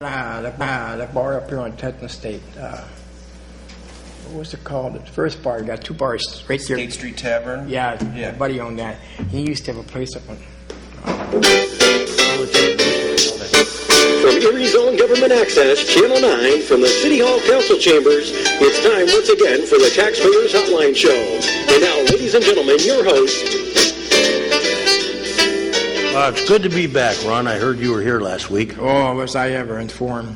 The bar up here on Teton State. What was it called? The first bar. You got two bars right there. State Street Tavern? Yeah, my buddy owned that. He used to have a place up on. From Erie's own Government Access, Channel 9, from the City Hall Council Chambers, it's time once again for the Taxpayers Hotline Show. And now, ladies and gentlemen, your host. It's good to be back, Ron. I heard you were here last week. Oh, was I ever informed?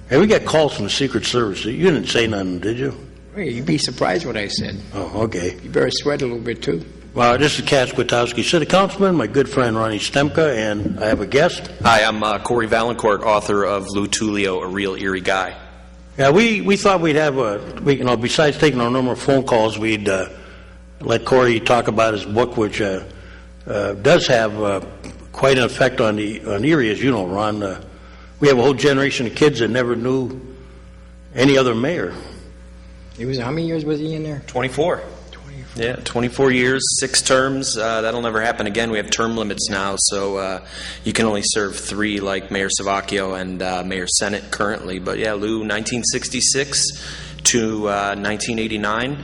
Hey, we got calls from the Secret Service. You didn't say nothing, did you? Hey, you'd be surprised what I said. Oh, okay. You better sweat a little bit, too. Well, this is Kat Skwatowski, City Councilman, my good friend Ronnie Stemka, and I have a guest. Hi, I'm Corey Valancourt, author of Lou Tullio, A Real Erie Guy. Yeah, we thought we'd have besides taking our normal phone calls, we'd let Corey talk about his book, which does have quite an effect on Erie, as you know, Ron. We have a whole generation of kids that never knew any other mayor. He was, how many years was he in there? 24. 24. Yeah, 24 years, 6 terms. That'll never happen again. We have term limits now, so you can only serve 3, like Mayor Savacchio and Mayor Sennett currently. But yeah, Lou, 1966 to 1989.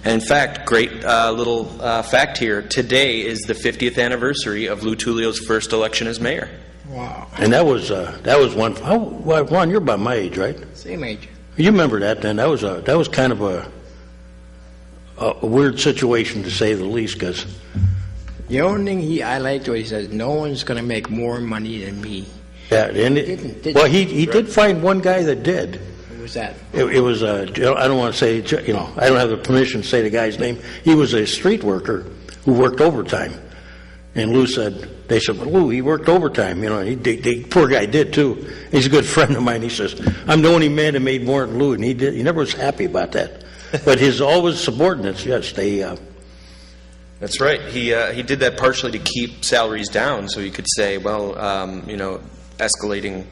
And in fact, great little fact here, today is the 50th anniversary of Lou Tullio's first election as mayor. Wow. And that was one. Well, Ron, you're about my age, right? Same age. You remember that then? That was kind of a weird situation, to say the least, because The only thing I liked was he says, no one's going to make more money than me. yeah, and he did find one guy that did. Who was that? It was I don't want to say, I don't have the permission to say the guy's name. He was a street worker who worked overtime, and they said, well, Lou, he worked overtime, and the poor guy did too. He's a good friend of mine. He says, I'm the only man that made more than Lou, and he never was happy about that. But his always subordinates, yes, they. That's right. He did that partially to keep salaries down, so you could say, well, escalating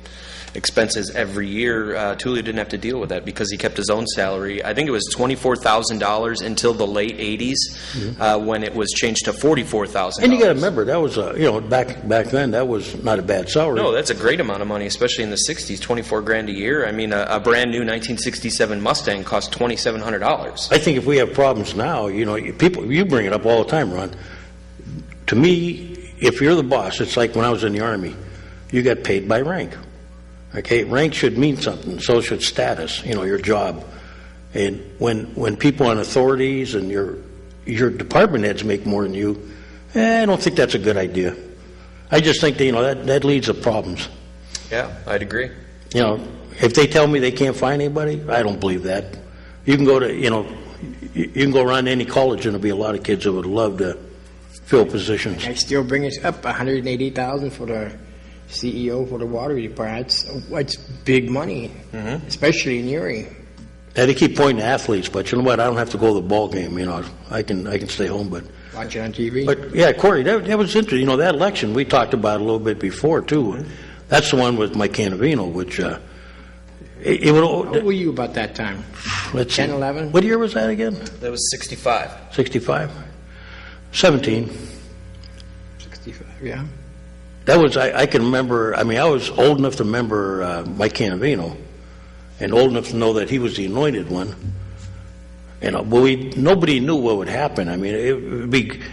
expenses every year. Tullio didn't have to deal with that because he kept his own salary. I think it was $24,000 until the late '80s, when it was changed to $44,000. And you got to remember, that was back then, that was not a bad salary. No, that's a great amount of money, especially in the '60s. $24,000 a year. I mean, a brand new 1967 Mustang cost $2,700. I think if we have problems now, you bring it up all the time, Ron. To me, if you're the boss, it's like when I was in the Army. You got paid by rank. Okay, rank should mean something. So should status. Your job. And when people on authorities and your department heads make more than you, I don't think that's a good idea. I just think that leads to problems. Yeah, I'd agree. If they tell me they can't find anybody, I don't believe that. You can go to you can go around any college and there'll be a lot of kids that would love to fill positions. I still bring it up, $180,000 for the CEO for the water department. It's big money, especially in Erie. Yeah, they keep pointing to athletes, but you know what? I don't have to go to the ball game. I can stay home. But watch it on TV. But yeah, Corey, that was interesting. That election we talked about a little bit before too. That's the one with Mike Canavino, which How were you about that time? Let's 10, see. 11? What year was that again? That was 65. 65, 17. 65. Yeah. That was, I can remember, I was old enough to remember Mike Canavino, and old enough to know that he was the anointed one. But nobody knew what would happen.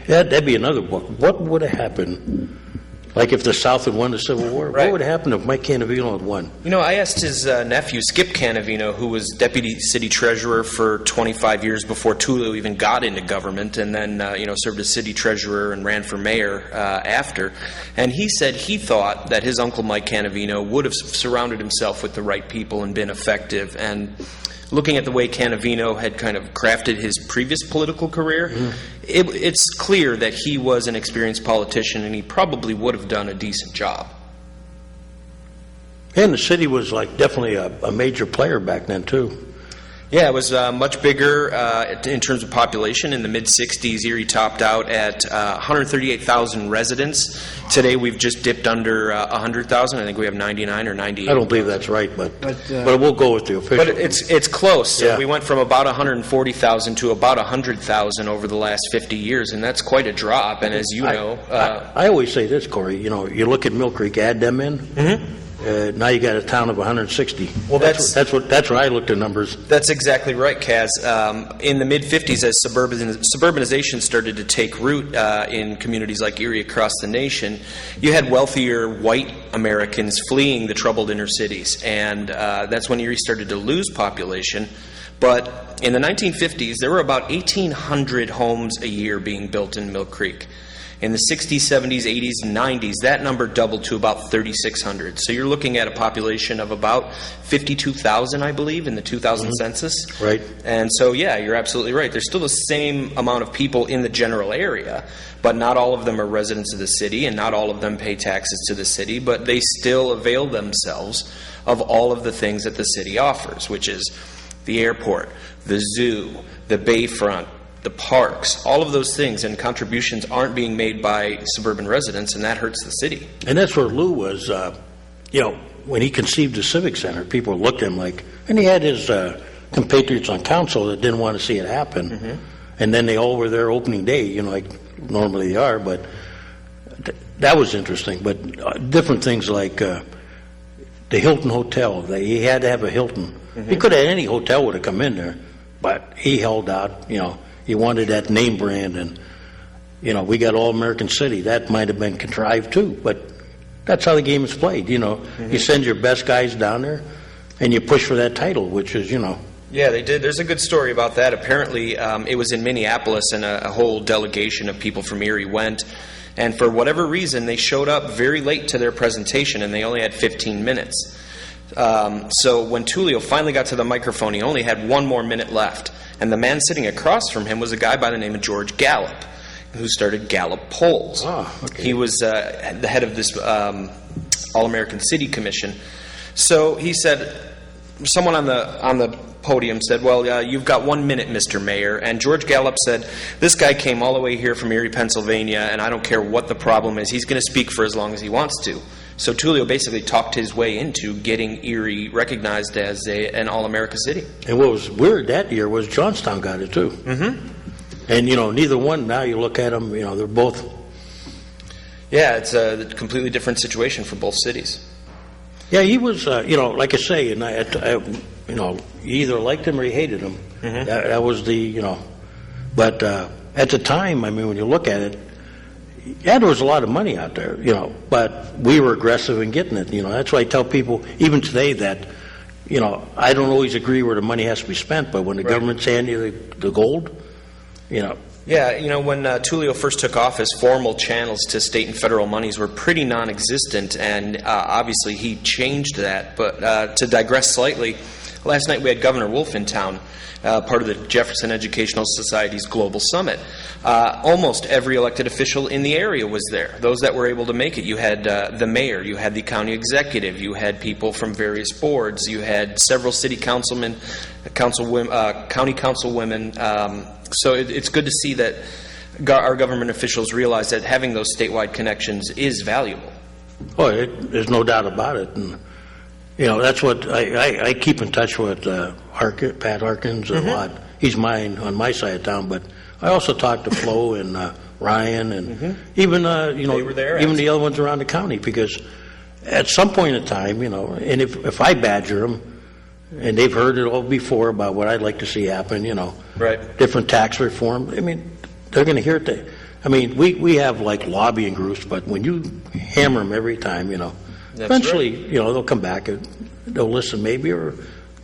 That'd be another book. What would have happened? Like if the South had won the Civil War? Right. What would happen if Mike Canavino had won? I asked his nephew, Skip Canavino, who was deputy city treasurer for 25 years before Tullio even got into government, and then, served as city treasurer and ran for mayor after. And he said he thought that his uncle Mike Canavino would have surrounded himself with the right people and been effective. And looking at the way Canavino had kind of crafted his previous political career, it's clear that he was an experienced politician and he probably would have done a decent job. And the city was definitely a major player back then too. Yeah, it was much bigger in terms of population. In the mid-'60s, Erie topped out at 138,000 residents. Today, we've just dipped under 100,000. I think we have 99 or 98. I don't believe that's right, but we'll go with the official. But it's close. So yeah. We went from about 140,000 to about 100,000 over the last 50 years, and that's quite a drop. And as you know... I always say this, Corey, you look at Mill Creek, add them in, now you got a town of 160. Well, that's where I looked at numbers. That's exactly right, Kaz. In the mid-'50s, as suburbanization started to take root in communities like Erie across the nation, you had wealthier white Americans fleeing the troubled inner cities, and that's when Erie started to lose population. But in the 1950s, there were about 1,800 homes a year being built in Mill Creek. In the 60s, 70s, 80s, and 90s, that number doubled to about 3,600. So you're looking at a population of about 52,000, I believe, in the 2000 census. Right. And so, yeah, you're absolutely right. There's still the same amount of people in the general area, but not all of them are residents of the city, and not all of them pay taxes to the city, but they still avail themselves of all of the things that the city offers, which is the airport, the zoo, the bayfront, the parks, all of those things, and contributions aren't being made by suburban residents, and that hurts the city. And that's where Lou was, when he conceived the Civic Center, people looked at him like, and he had his compatriots on council that didn't want to see it happen. And then they all were there opening day, like normally they are, but that was interesting. But different things like the Hilton Hotel, he had to have a Hilton. He could have, any hotel would have come in there, but he held out, he wanted that name brand, and, we got All-American City. That might have been contrived too, but that's how the game is played, You send your best guys down there, and you push for that title, which is, Yeah, they did. There's a good story about that. Apparently, it was in Minneapolis, and a whole delegation of people from Erie went, and for whatever reason, they showed up very late to their presentation, and they only had 15 minutes. So when Tullio finally got to the microphone, he only had 1 more minute left. And the man sitting across from him was a guy by the name of George Gallup, who started Gallup Polls. Oh, okay. He was the head of this All-American City Commission. So he said, someone on the podium said, well, you've got 1 minute, Mr. Mayor. And George Gallup said, this guy came all the way here from Erie, Pennsylvania, and I don't care what the problem is. He's going to speak for as long as he wants to. So Tullio basically talked his way into getting Erie recognized as an All-America city. And what was weird that year was Johnstown got it too. And, neither one, now you look at them, they're both. Yeah, it's a completely different situation for both cities. Yeah, he was, like I say, and you either liked him or you hated him. That was the, but at the time, when you look at it, yeah, there was a lot of money out there, but we were aggressive in getting it. That's why I tell people, even today, that, I don't always agree where the money has to be spent, but when the government's handing you the gold, Yeah, when Tullio first took office, formal channels to state and federal monies were pretty non-existent, and obviously he changed that. But to digress slightly, last night we had Governor Wolf in town, part of the Jefferson Educational Society's Global Summit. Almost every elected official in the area was there, those that were able to make it. You had the mayor, you had the county executive, you had people from various boards, you had several city councilmen, county councilwomen. So it's good to see that our government officials realize that having those statewide connections is valuable. Oh, there's no doubt about it. And, that's what I keep in touch with Pat Harkins a lot. He's on my side of town, but I also talk to Flo and Ryan and even, They were there, even the other ones around the county, because at some point in time, and if I badger them, and they've heard it all before about what I'd like to see happen, Right. different tax reform. They're going to hear it. We have like lobbying groups, but when you hammer them every time, eventually, they'll come back and they'll listen maybe, or,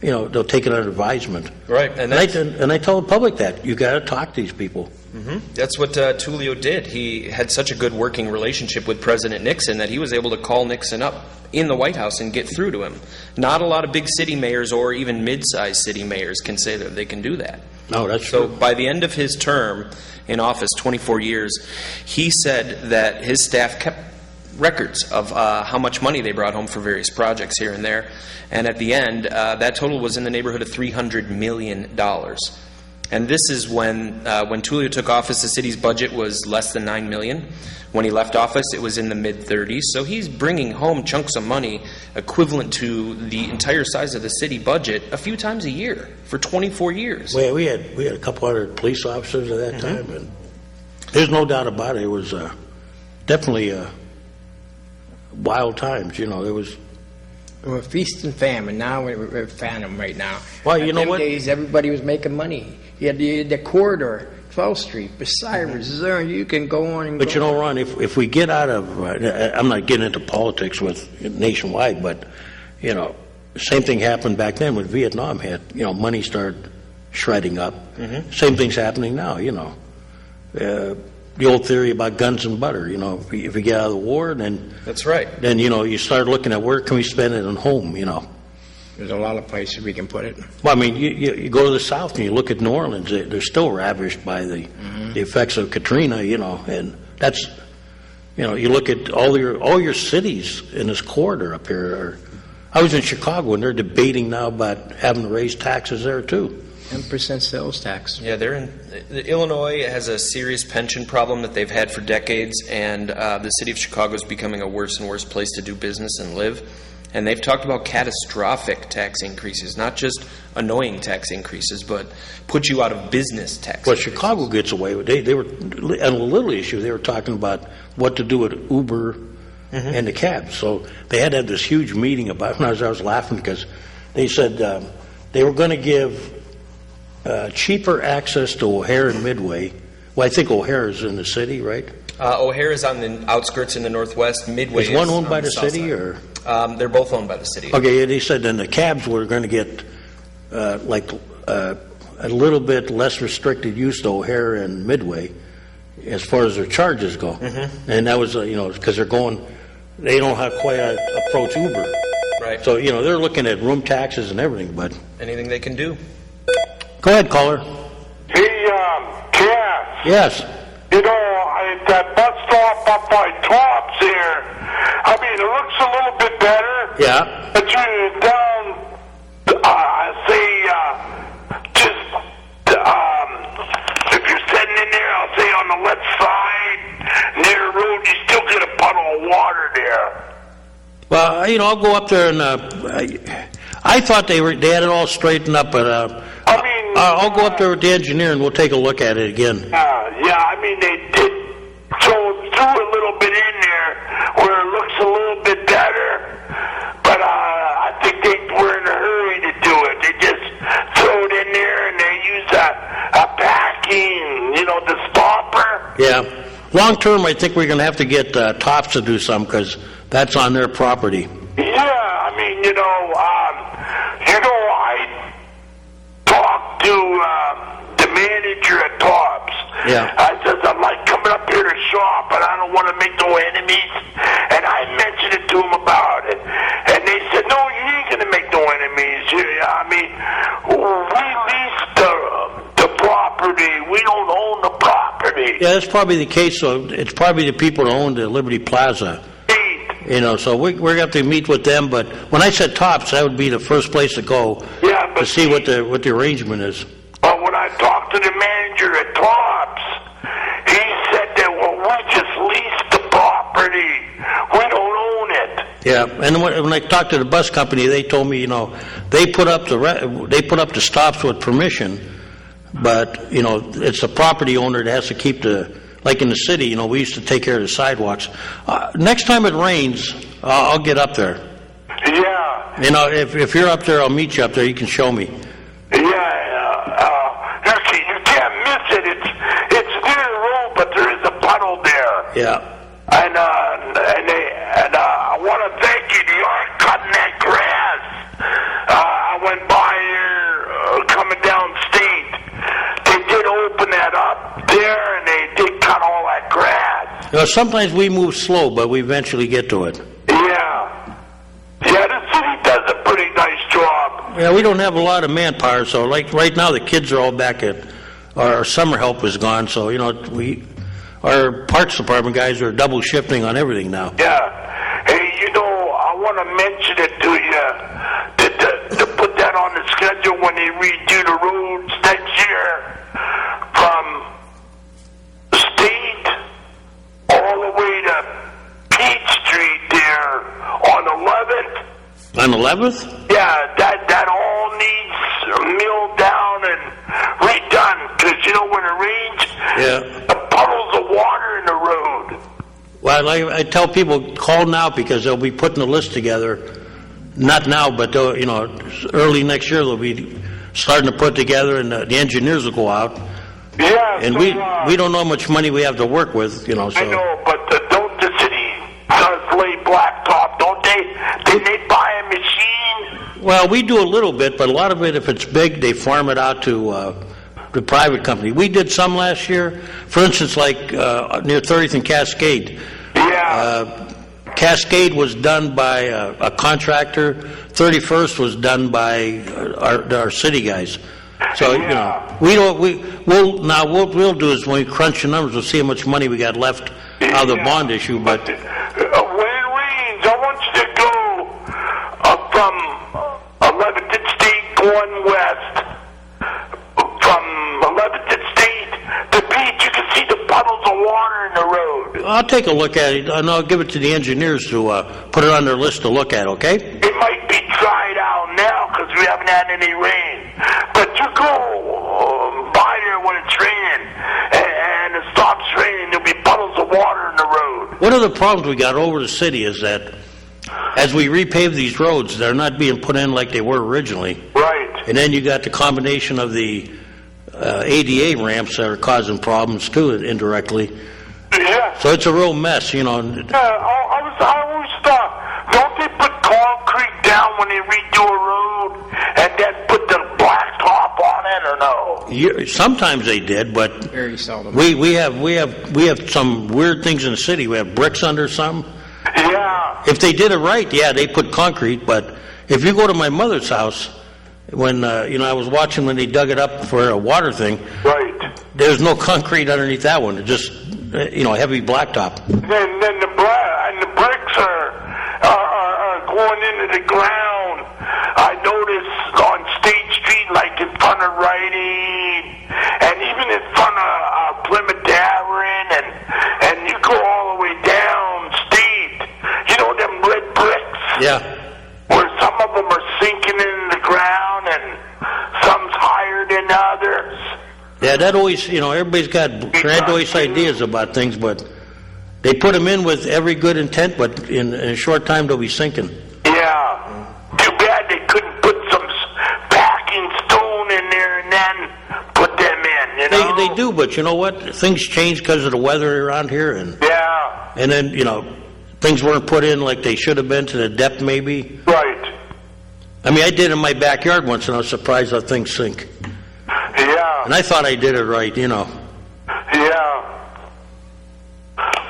they'll take it under advisement. Right. And I tell the public that you got to talk to these people. That's what Tullio did. He had such a good working relationship with President Nixon that he was able to call Nixon up in the White House and get through to him. Not a lot of big city mayors or even mid-sized city mayors can say that they can do that. No, that's So true. by the end of his term in office, 24 years, he said that his staff kept records of how much money they brought home for various projects here and there. And at the end, that total was in the neighborhood of $300 million. And this is when Tullio took office, the city's budget was less than $9 million. When he left office, it was in the mid-30s. So he's bringing home chunks of money equivalent to the entire size of the city budget a few times a year for 24 years. Well, we had a couple hundred police officers at that time, and there's no doubt about it. It was definitely wild times. It was We're feast and famine. Now we're famine right now. Well, you know Them what? days, everybody was making money. You had the corridor, 12th Street, Bucyrus, Zurn. You can go on and But go you know, on. Ron, if we get out of, I'm not getting into politics with nationwide, but, you know, same thing happened back then when Vietnam hit. You know, money started shredding up. Same thing's happening now, you know. The old theory about guns and butter, you know, if we get out of the war, then, That's right. you know, you start looking at where can we spend it at home, you know. There's a lot of places we can put it. Well, I mean, you go to the South and you look at New Orleans, they're still ravished by the effects of Katrina, you know, and that's, you know, you look at all your cities in this corridor up here. I was in Chicago and they're debating now about having to raise taxes there too. 10% sales tax. Yeah, Illinois has a serious pension problem that they've had for decades, and the city of Chicago is becoming a worse and worse place to do business and live. And they've talked about catastrophic tax increases, not just annoying tax increases, but put you out of business tax Well, increases. Chicago gets away with it. They were, on a little issue, they were talking about what to do with Uber and the cabs. So they had to have this huge meeting about it, and I was laughing because they said they were going to give cheaper access to O'Hare and Midway. Well, I think O'Hare is in the city, right? O'Hare is on the outskirts in the northwest. Midway Is one is owned by on the south city, side. or? They're both owned by the city. Okay, yeah, they said then the cabs were going to get a little bit less restricted use to O'Hare and Midway as far as their charges go. And that was, you know, because they don't have quite a approach Uber. Right. So, you know, they're looking at room taxes and everything, but. Anything they can do. Go ahead, caller. Hey, Cass. Yes. You know, that bus stop up by Tops here, I mean, it looks a little bit better. Yeah. But you're down, if you're sitting in there, I'll say on the left side, near the road, you still get a puddle of water there. Well, you know, I'll go up there and I thought they had it all straightened up, but I'll go up there with the engineer and we'll take a look at it again. Yeah, I mean, they did threw a little bit in there where it looks a little bit better, but I think they were in a hurry to do it. They just throw it in there and they use a packing, you know, the stopper. Yeah. Long term, I think we're going to have to get Tops to do some because that's on their property. Yeah, I mean, you know, I talked to the manager at Tops. Yeah. I said, I like coming up here to shop, but I don't want to make no enemies. And I mentioned it to them about it. And they said, no, you ain't going to make no enemies. I mean, we lease the property. We don't own the property. Yeah, that's probably the case. So it's probably the people that own the Liberty Plaza. You know, so we're going to have to meet with them. But when I said Tops, that would be the first place to go to see what the arrangement is. But when I talked to the manager at Tops, he said that, well, we just lease the property. We don't own it. Yeah, and when I talked to the bus company, they told me, you know, they put up the stops with permission, but you know, it's the property owner that has to keep like in the city, you know, we used to take care of the sidewalks. Next time it rains, I'll get up there. Yeah. You know, if you're up there, I'll meet you up there. You can show me. Yeah. You can't miss it. It's near the road, but there is a puddle there. Yeah. And I want to thank you. You aren't cutting that grass. I went by here coming downstate. They did open that up there, and they did cut all that grass. You know, sometimes we move slow, but we eventually get to it. Yeah. Yeah, the city does a pretty nice job. Yeah, we don't have a lot of manpower, so like right now the kids are all back at, our summer help is gone, so you know, our parts department guys are double shifting on everything now. Yeah. Hey, you know, I want to mention it to you, to put that on the schedule when they redo the roads next year from State all the way to Peach Street there on 11th. On 11th? Yeah, that all needs milled down and redone, because you know when it rains, Yeah. the puddles of water in the road. Well, I tell people, call now because they'll be putting a list together not now, but early next year they'll be starting to put together, and the engineers will go out. Yeah, And so, we don't know how much money we have to work with, So. I know, but don't the city does lay blacktop, don't they? Didn't they buy a machine? Well, we do a little bit, but a lot of it, if it's big, they farm it out to the private company. We did some last year. For instance, like near 30th and Cascade. Yeah. Cascade was done by a contractor. 31st was done by our city guys. So what we'll do is when we crunch the numbers, we'll see how much money we got left out of the bond issue. But when it rains, I want you to go from 11th State going west. From 11th State, the beach, you can see the puddles of water in the road. I'll take a look at it, and I'll give it to the engineers to put it on their list to look at, okay? It might be dried out now because we haven't had any rain. But you go by there when it's raining, and it stops raining, there'll be puddles of water in the road. One of the problems we got over the city is that as we repave these roads, they're not being put in like they were originally. Right. And then you got the combination of the ADA ramps that are causing problems too, indirectly. Yeah. So it's a real mess, I always thought, don't they put concrete down when they redo a road and then put the blacktop on it, or no? Sometimes they did, but Very seldom. we have some weird things in the city. We have bricks under something. Yeah. If they did it right, yeah, they put concrete. But if you go to my mother's house, when I was watching when they dug it up for a water thing, Right. there's no concrete underneath that one. It's just heavy blacktop. Then the bricks are going into the ground. I noticed on State Street, like in front of Rite Aid, and even in front of Plymouth Tavern, and you go all the way down State. You know them red bricks? Yeah. Where some of them are sinking in the ground, and some's higher than others. Yeah, that always, everybody's got grandiose ideas about things, but they put them in with every good intent, but in a short time they'll be sinking. Yeah. Too bad they couldn't put some packing stone in there and then put them in, They do, but you know what? Things change because of the weather around here, and Yeah. then, things weren't put in like they should have been to the depth maybe. Right. I mean, I did in my backyard once, and I was surprised how things sink. Yeah. And I thought I did it right, Yeah.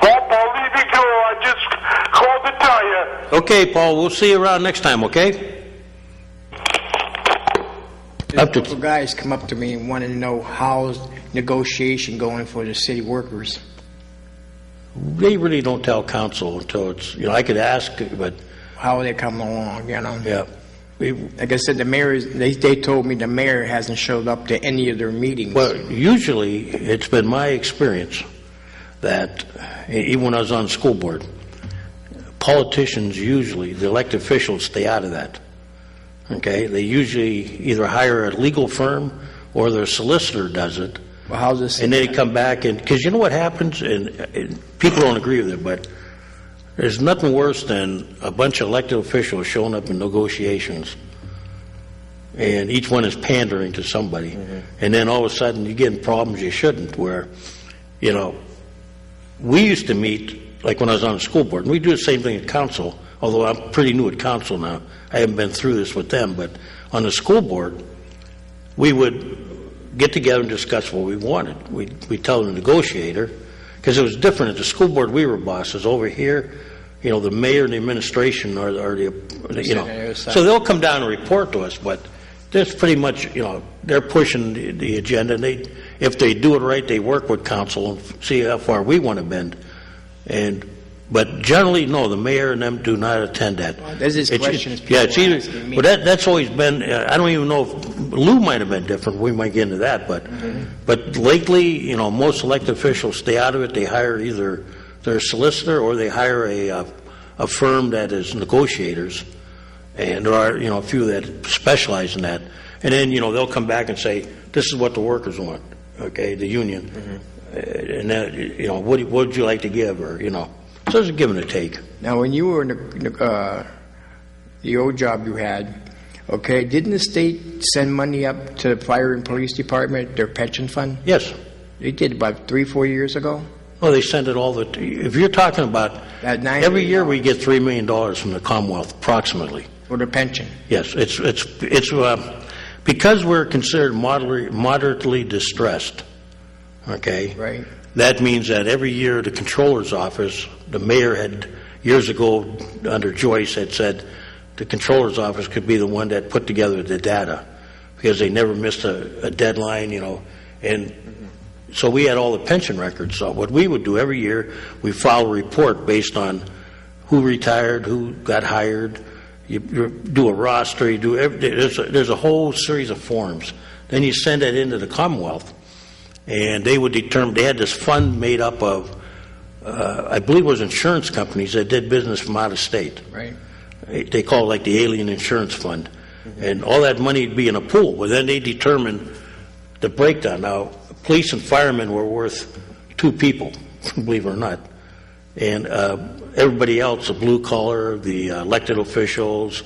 Well, Paul, leave you go. I just called to tell you. Okay, Paul, we'll see you around next time, okay? A couple guys come up to me and wanted to know how's negotiation going for the city workers. They really don't tell council until it's, I could ask, but, How are they coming along, yeah. Like I said, they told me the mayor hasn't showed up to any of their meetings. Well, usually, it's been my experience that, even when I was on the school board, politicians usually, the elected officials, stay out of that. Okay? They usually either hire a legal firm or their solicitor does it. Well, how's this? And they come back, and because you know what happens, and people don't agree with it, but there's nothing worse than a bunch of elected officials showing up in negotiations, and each one is pandering to somebody, and then all of a sudden you get in problems you shouldn't, where, we used to meet, like when I was on the school board, and we do the same thing at council, although I'm pretty new at council now. I haven't been through this with them, but on the school board, we would get together and discuss what we wanted. We'd tell the negotiator, because it was different at the school board. We were bosses. Over here, the mayor and the administration are the so they'll come down and report to us, but that's pretty much, they're pushing the agenda, and if they do it right, they work with council and see how far we want to bend. But generally, no, the mayor and them do not attend that. Well, there's this question. It's either, but that's always been, I don't even know if, Lou might have been different, we might get into that, but lately, most elected officials stay out of it. They hire either their solicitor or they hire a firm that is negotiators, and there are, a few that specialize in that. And then, they'll come back and say, this is what the workers want, okay, the union. And that, what would you like to give, or, so there's a give and a take. Now, when you were the old job you had, okay, didn't the state send money up to the fire and police department, their pension fund? Yes. They did about 3-4 years ago. Well, they send it all if you're talking about, That $9 every year million we get $3 million from the Commonwealth, approximately. for the pension. Yes, it's because we're considered moderately distressed, okay? Right. That means that every year the controller's office, the mayor had, years ago, under Joyce, had said the controller's office could be the one that put together the data, because they never missed a deadline, and so we had all the pension records. So what we would do every year, we file a report based on who retired, who got hired. You do a roster. There's a whole series of forms. Then you send that into the Commonwealth, and they would determine. They had this fund made up of, I believe it was insurance companies that did business from out of state. Right. They call it like the Alien Insurance Fund, and all that money would be in a pool. Well, then they determined the breakdown. Now, police and firemen were worth 2 people, believe it or not, and everybody else, the blue collar, the elected officials,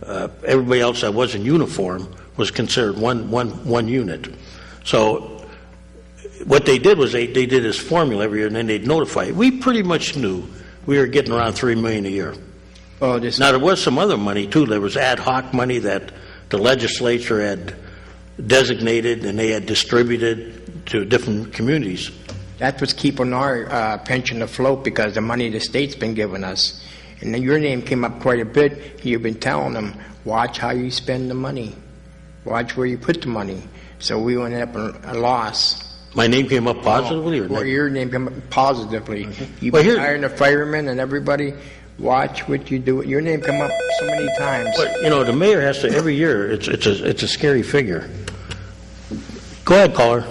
everybody else that was in uniform was considered one unit. So what they did was they did this formula every year, and then they'd notify you. We pretty much knew we were getting around $3 million a year. Oh, Now, there was some other money, too. There was ad hoc money that the legislature had designated and they had distributed to different communities. That's what's keeping our pension afloat, because the money the state's been giving us. And then your name came up quite a bit. You've been telling them, watch how you spend the money. Watch where you put the money. So we ended up in a loss. My name came up positively? Well, your name came up positively. You've Well, been hiring the firemen and everybody. Watch what you do. Your name come up so many times. But, the mayor has to, every year, it's a scary figure. Go ahead, caller.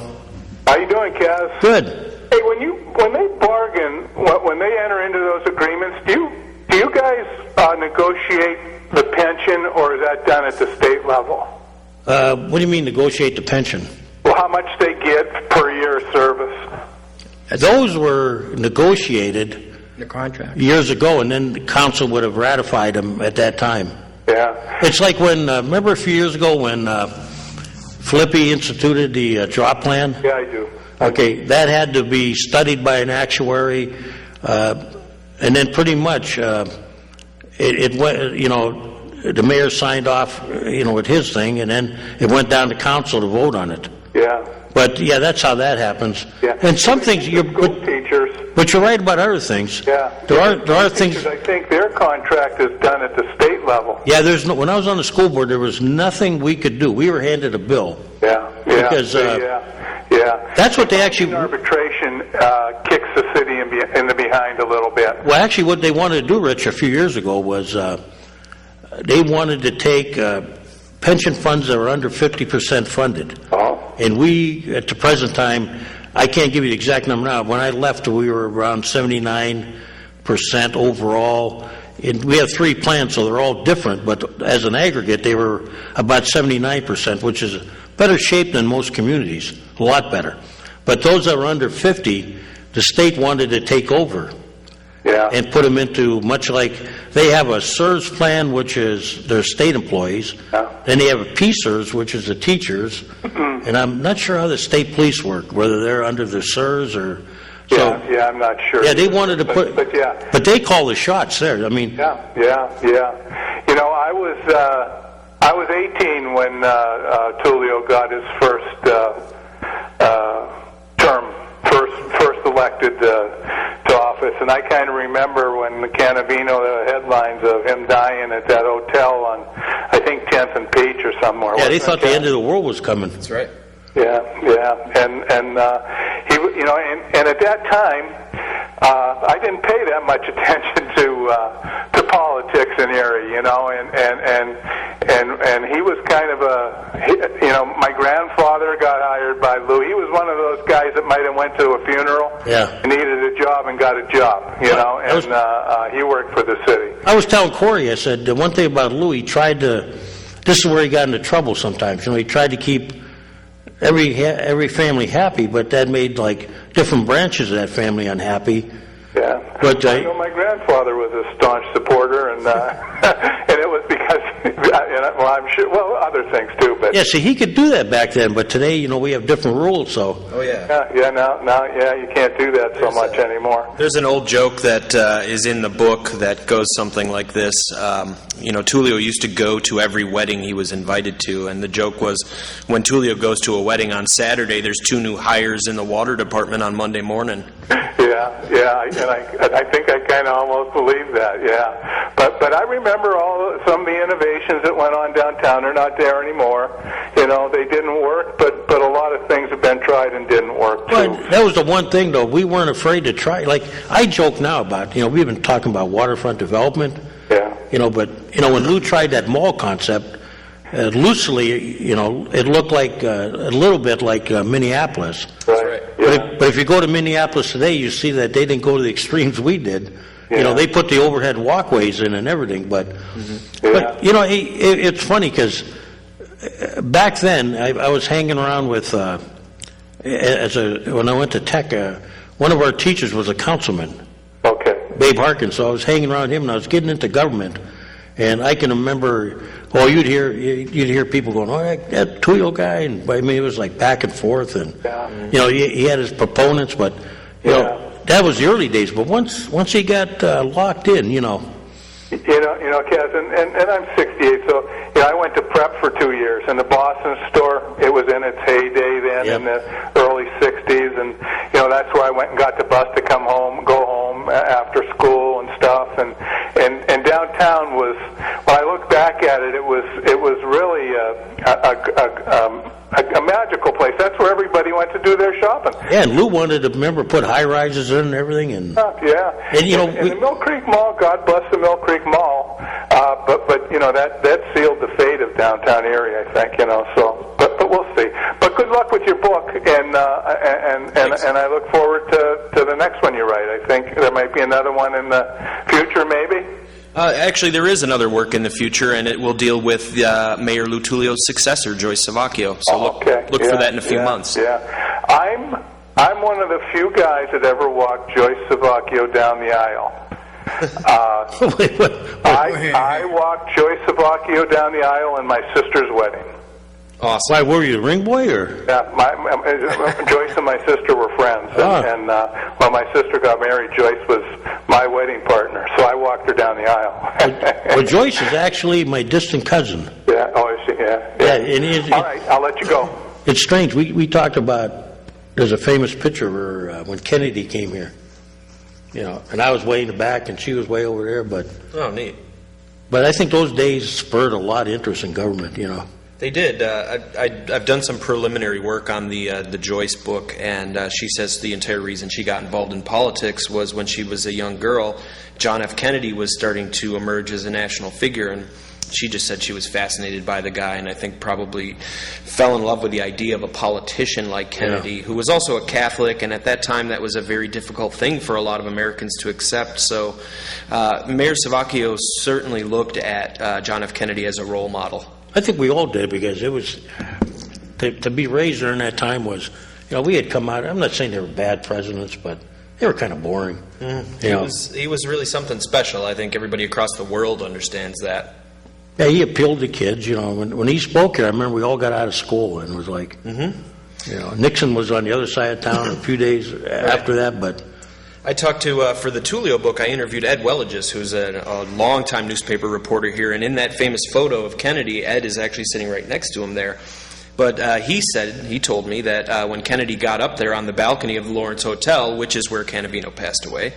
How you doing, Kaz? Good. Hey, when they bargain, when they enter into those agreements, do you guys negotiate the pension, or is that done at the state level? What do you mean negotiate the pension? Well, how much they get per year of service? Those were negotiated The contract. years ago, and then the council would have ratified them at that time. Yeah. It's like when, remember a few years ago when Flippy instituted the drop plan? Yeah, I do. Okay, that had to be studied by an actuary, and then pretty much it went, the mayor signed off, with his thing, and then it went down to council to vote on it. Yeah. But yeah, that's how that happens. Yeah. And some things School teachers. but you're right about other things. Yeah. There are things. Teachers, I think their contract is done at the state level. Yeah, when I was on the school board, there was nothing we could do. We were handed a bill. Yeah. Yeah. Because, yeah. That's what they actually. Arbitration kicks the city in the behind a little bit. Well, actually, what they wanted to do, Rich, a few years ago was they wanted to take pension funds that were under 50% funded. Oh. And we, at the present time, I can't give you the exact number now. When I left, we were around 79% overall. And we have 3 plans, so they're all different, but as an aggregate, they were about 79%, which is better shape than most communities, a lot better. But those that were under 50, the state wanted to take over. Yeah. And put them into, much like they have a SERS plan, which is their state employees. Yeah. Then they have a PSERS, which is the teachers. Mm-hmm. And I'm not sure how the state police work, whether they're under the SERS or. So, yeah, I'm not sure. Yeah, they wanted to put. But yeah. But they call the shots there. I mean. Yeah. I was 18 when Tulio got his first term, first elected to office, and I kind of remember when the Canavino, the headlines of him dying at that hotel on, I think 10th and Peach or somewhere. Yeah, they thought the end of the world was coming. That's right. Yeah, and he, and at that time, I didn't pay that much attention to politics in Erie, and he was kind of my grandfather got hired by Lou. He was one of those guys that might have went to a funeral, and needed a job and got a job, and he worked for the city. I was telling Corey, I said, the one thing about Lou, he tried to, this is where he got into trouble sometimes, he tried to keep every family happy, but that made like different branches of that family unhappy. Yeah, but I know my grandfather was a staunch supporter, and and it was because Well, I'm sure. Well, other things too, but Yeah, see, he could do that back then, but today, we have different rules, so. Oh, yeah. Now, you can't do that so much anymore. There's an old joke that is in the book that goes something like this. Tullio used to go to every wedding he was invited to, and the joke was, when Tullio goes to a wedding on Saturday, there's 2 new hires in the water department on Monday morning. I think I kind of almost believe that, yeah. But I remember some of the innovations that went on downtown are not there anymore. They didn't work, but a lot of things have been tried and didn't work, too. But that was the one thing, though, we weren't afraid to try. Like, I joke now about, we've been talking about waterfront development. Yeah. But, when Lou tried that mall concept, loosely, it looked like a little bit like Minneapolis. Right. Yeah. But if you go to Minneapolis today, you see that they didn't go to the extremes we did. Yeah. They put the overhead walkways in and everything. But, but it's funny because back then I was hanging around with when I went to Tech. One of our teachers was a councilman. Okay. Babe Harkin. So I was hanging around him, and I was getting into government. And I can remember, you'd hear people going, that Tullio guy, and it was like back and forth, and he had his proponents, but that was the early days. But once he got locked in, Kaz, and I'm 68, so I went to prep for 2 years, and the Boston store, it was in its heyday then in the early 60s, and that's where I went and got the bus to go home after school and stuff, and downtown was, when I look back at it, it was really a magical place. That's where everybody went to do their shopping. Yeah, and Lou wanted to put high rises in and everything, and and the Mill Creek Mall, God bless the Mill Creek Mall, but that sealed the fate of downtown Erie, I think. So but we'll see. But good luck with your book, and I look forward to the next one you write. I think there might be another one in the future, maybe. Actually, there is another work in the future, and it will deal with Mayor Lou Tullio's successor, Joyce Savacchio. So look for that in a few months. Yeah, I'm one of the few guys that ever walked Joyce Savacchio down the aisle. I walked Joyce Savacchio down the aisle in my sister's wedding. Awesome. Why, were you a ring boy, or? Yeah, Joyce and my sister were friends, and when my sister got married, Joyce was my wedding partner, so I walked her down the aisle. Well, Joyce is actually my distant cousin. Yeah, is she? Yeah. All right, I'll let you go. It's strange. We talked about, there's a famous picture of her when Kennedy came here, and I was way in the back, and she was way over there, but... Oh, neat. But I think those days spurred a lot of interest in government, They did. I've done some preliminary work on the Joyce book, and she says the entire reason she got involved in politics was when she was a young girl, John F. Kennedy was starting to emerge as a national figure, and she just said she was fascinated by the guy, and I think probably fell in love with the idea of a politician like Kennedy, who was also a Catholic, and at that time that was a very difficult thing for a lot of Americans to accept. So Mayor Savacchio certainly looked at John F. Kennedy as a role model. I think we all did, because it was, to be raised during that time was, we had come out, I'm not saying they were bad presidents, but they were kind of boring. He was really something special. I think everybody across the world understands that. Yeah, he appealed to kids. When he spoke here, I remember we all got out of school, and it was like, Nixon was on the other side of town a few days after that, but... I talked to, for the Tullio book, I interviewed Ed Welliges, who's a longtime newspaper reporter here, and in that famous photo of Kennedy, Ed is actually sitting right next to him there. But he told me that when Kennedy got up there on the balcony of the Lawrence Hotel, which is where Canavino passed away,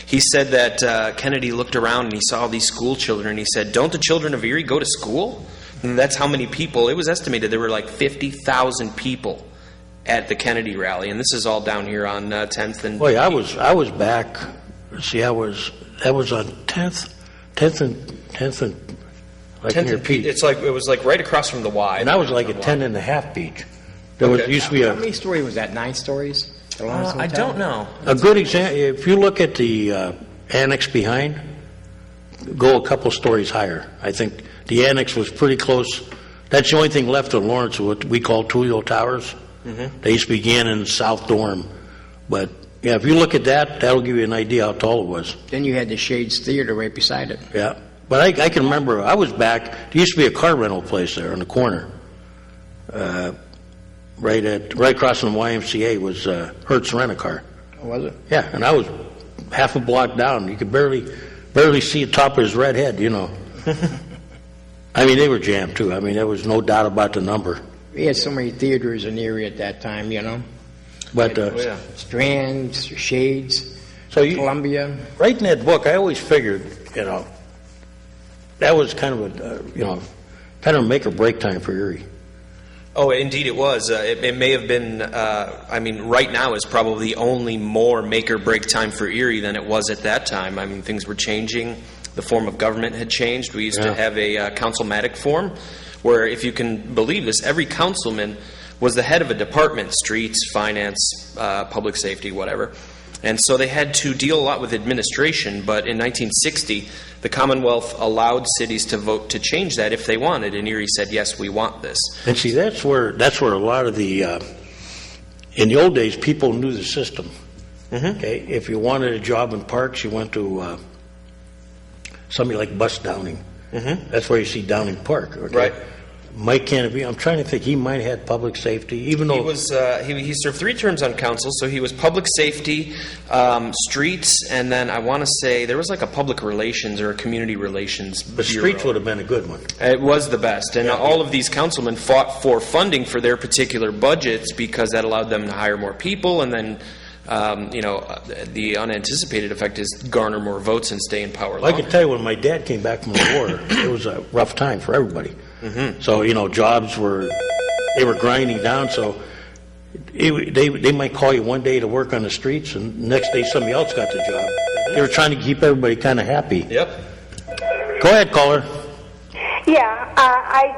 he said that Kennedy looked around and he saw these school children, and he said, "Don't the children of Erie go to school?" And that's how many people, it was estimated there were like 50,000 people at the Kennedy rally, and this is all down here on 10th and... Boy, I was back, that was on 10th and... Like 10th near and Peach. it was like right across from the Y. And I was like at 10 and a half Beach. There used to be How many stories was that? 9 stories? I don't know. A good example, if you look at the annex behind, go a couple stories higher. I think the annex was pretty close. That's the only thing left of Lawrence, what we call Tullio Towers. Mm-hmm. They used to begin in South Dorm. But, yeah, if you look at that, that'll give you an idea how tall it was. Then you had the Shades Theater right beside it. Yeah. But I can remember, I was back, there used to be a car rental place there on the corner. Right across from the YMCA was Hertz Rent-A-Car. Oh, was it? Yeah, and I was half a block down. You could barely see the top of his red head, you know. I mean, they were jammed, too. I mean, there was no doubt about the number. We had so many theaters in the area at that time, you know. But Strands, Shades, so Columbia. Writing that book, I always figured, you know, that was kind of a make or break time for Erie. Oh, indeed it was. It may have been, I mean, right now is probably only more make or break time for Erie than it was at that time. I mean, things were changing. The form of government had changed. We used to have a councilmatic form where, if you can believe this, every councilman was the head of a department, streets, finance, public safety, whatever. And so they had to deal a lot with administration, but in 1960, the Commonwealth allowed cities to vote to change that if they wanted, and Erie said, yes, we want this. And see, that's where a lot of the, in the old days, people knew the system. Mm-hmm. Okay, if you wanted a job in parks, you went to somebody like Bus Downing. Mm-hmm. That's where you see Downing Park. Okay? Right. Mike Canopy, I'm trying to think, he might have had public safety, even though... He was, he served 3 terms on council, so he was public safety, streets, and then I want to say there was like a public relations or a community relations The bureau. streets would have been a good one. It was the best, and all of these councilmen fought for funding for their particular budgets because that allowed them to hire more people, and then, the unanticipated effect is garner more votes and stay in power Well, I longer. can tell you, when my dad came back from the war, it was a rough time for everybody. Mm-hmm. So, jobs were grinding down, so they might call you one day to work on the streets, and the next day somebody else got the job. They were trying to keep everybody kind of happy. Yep. Go ahead, caller. Yeah, I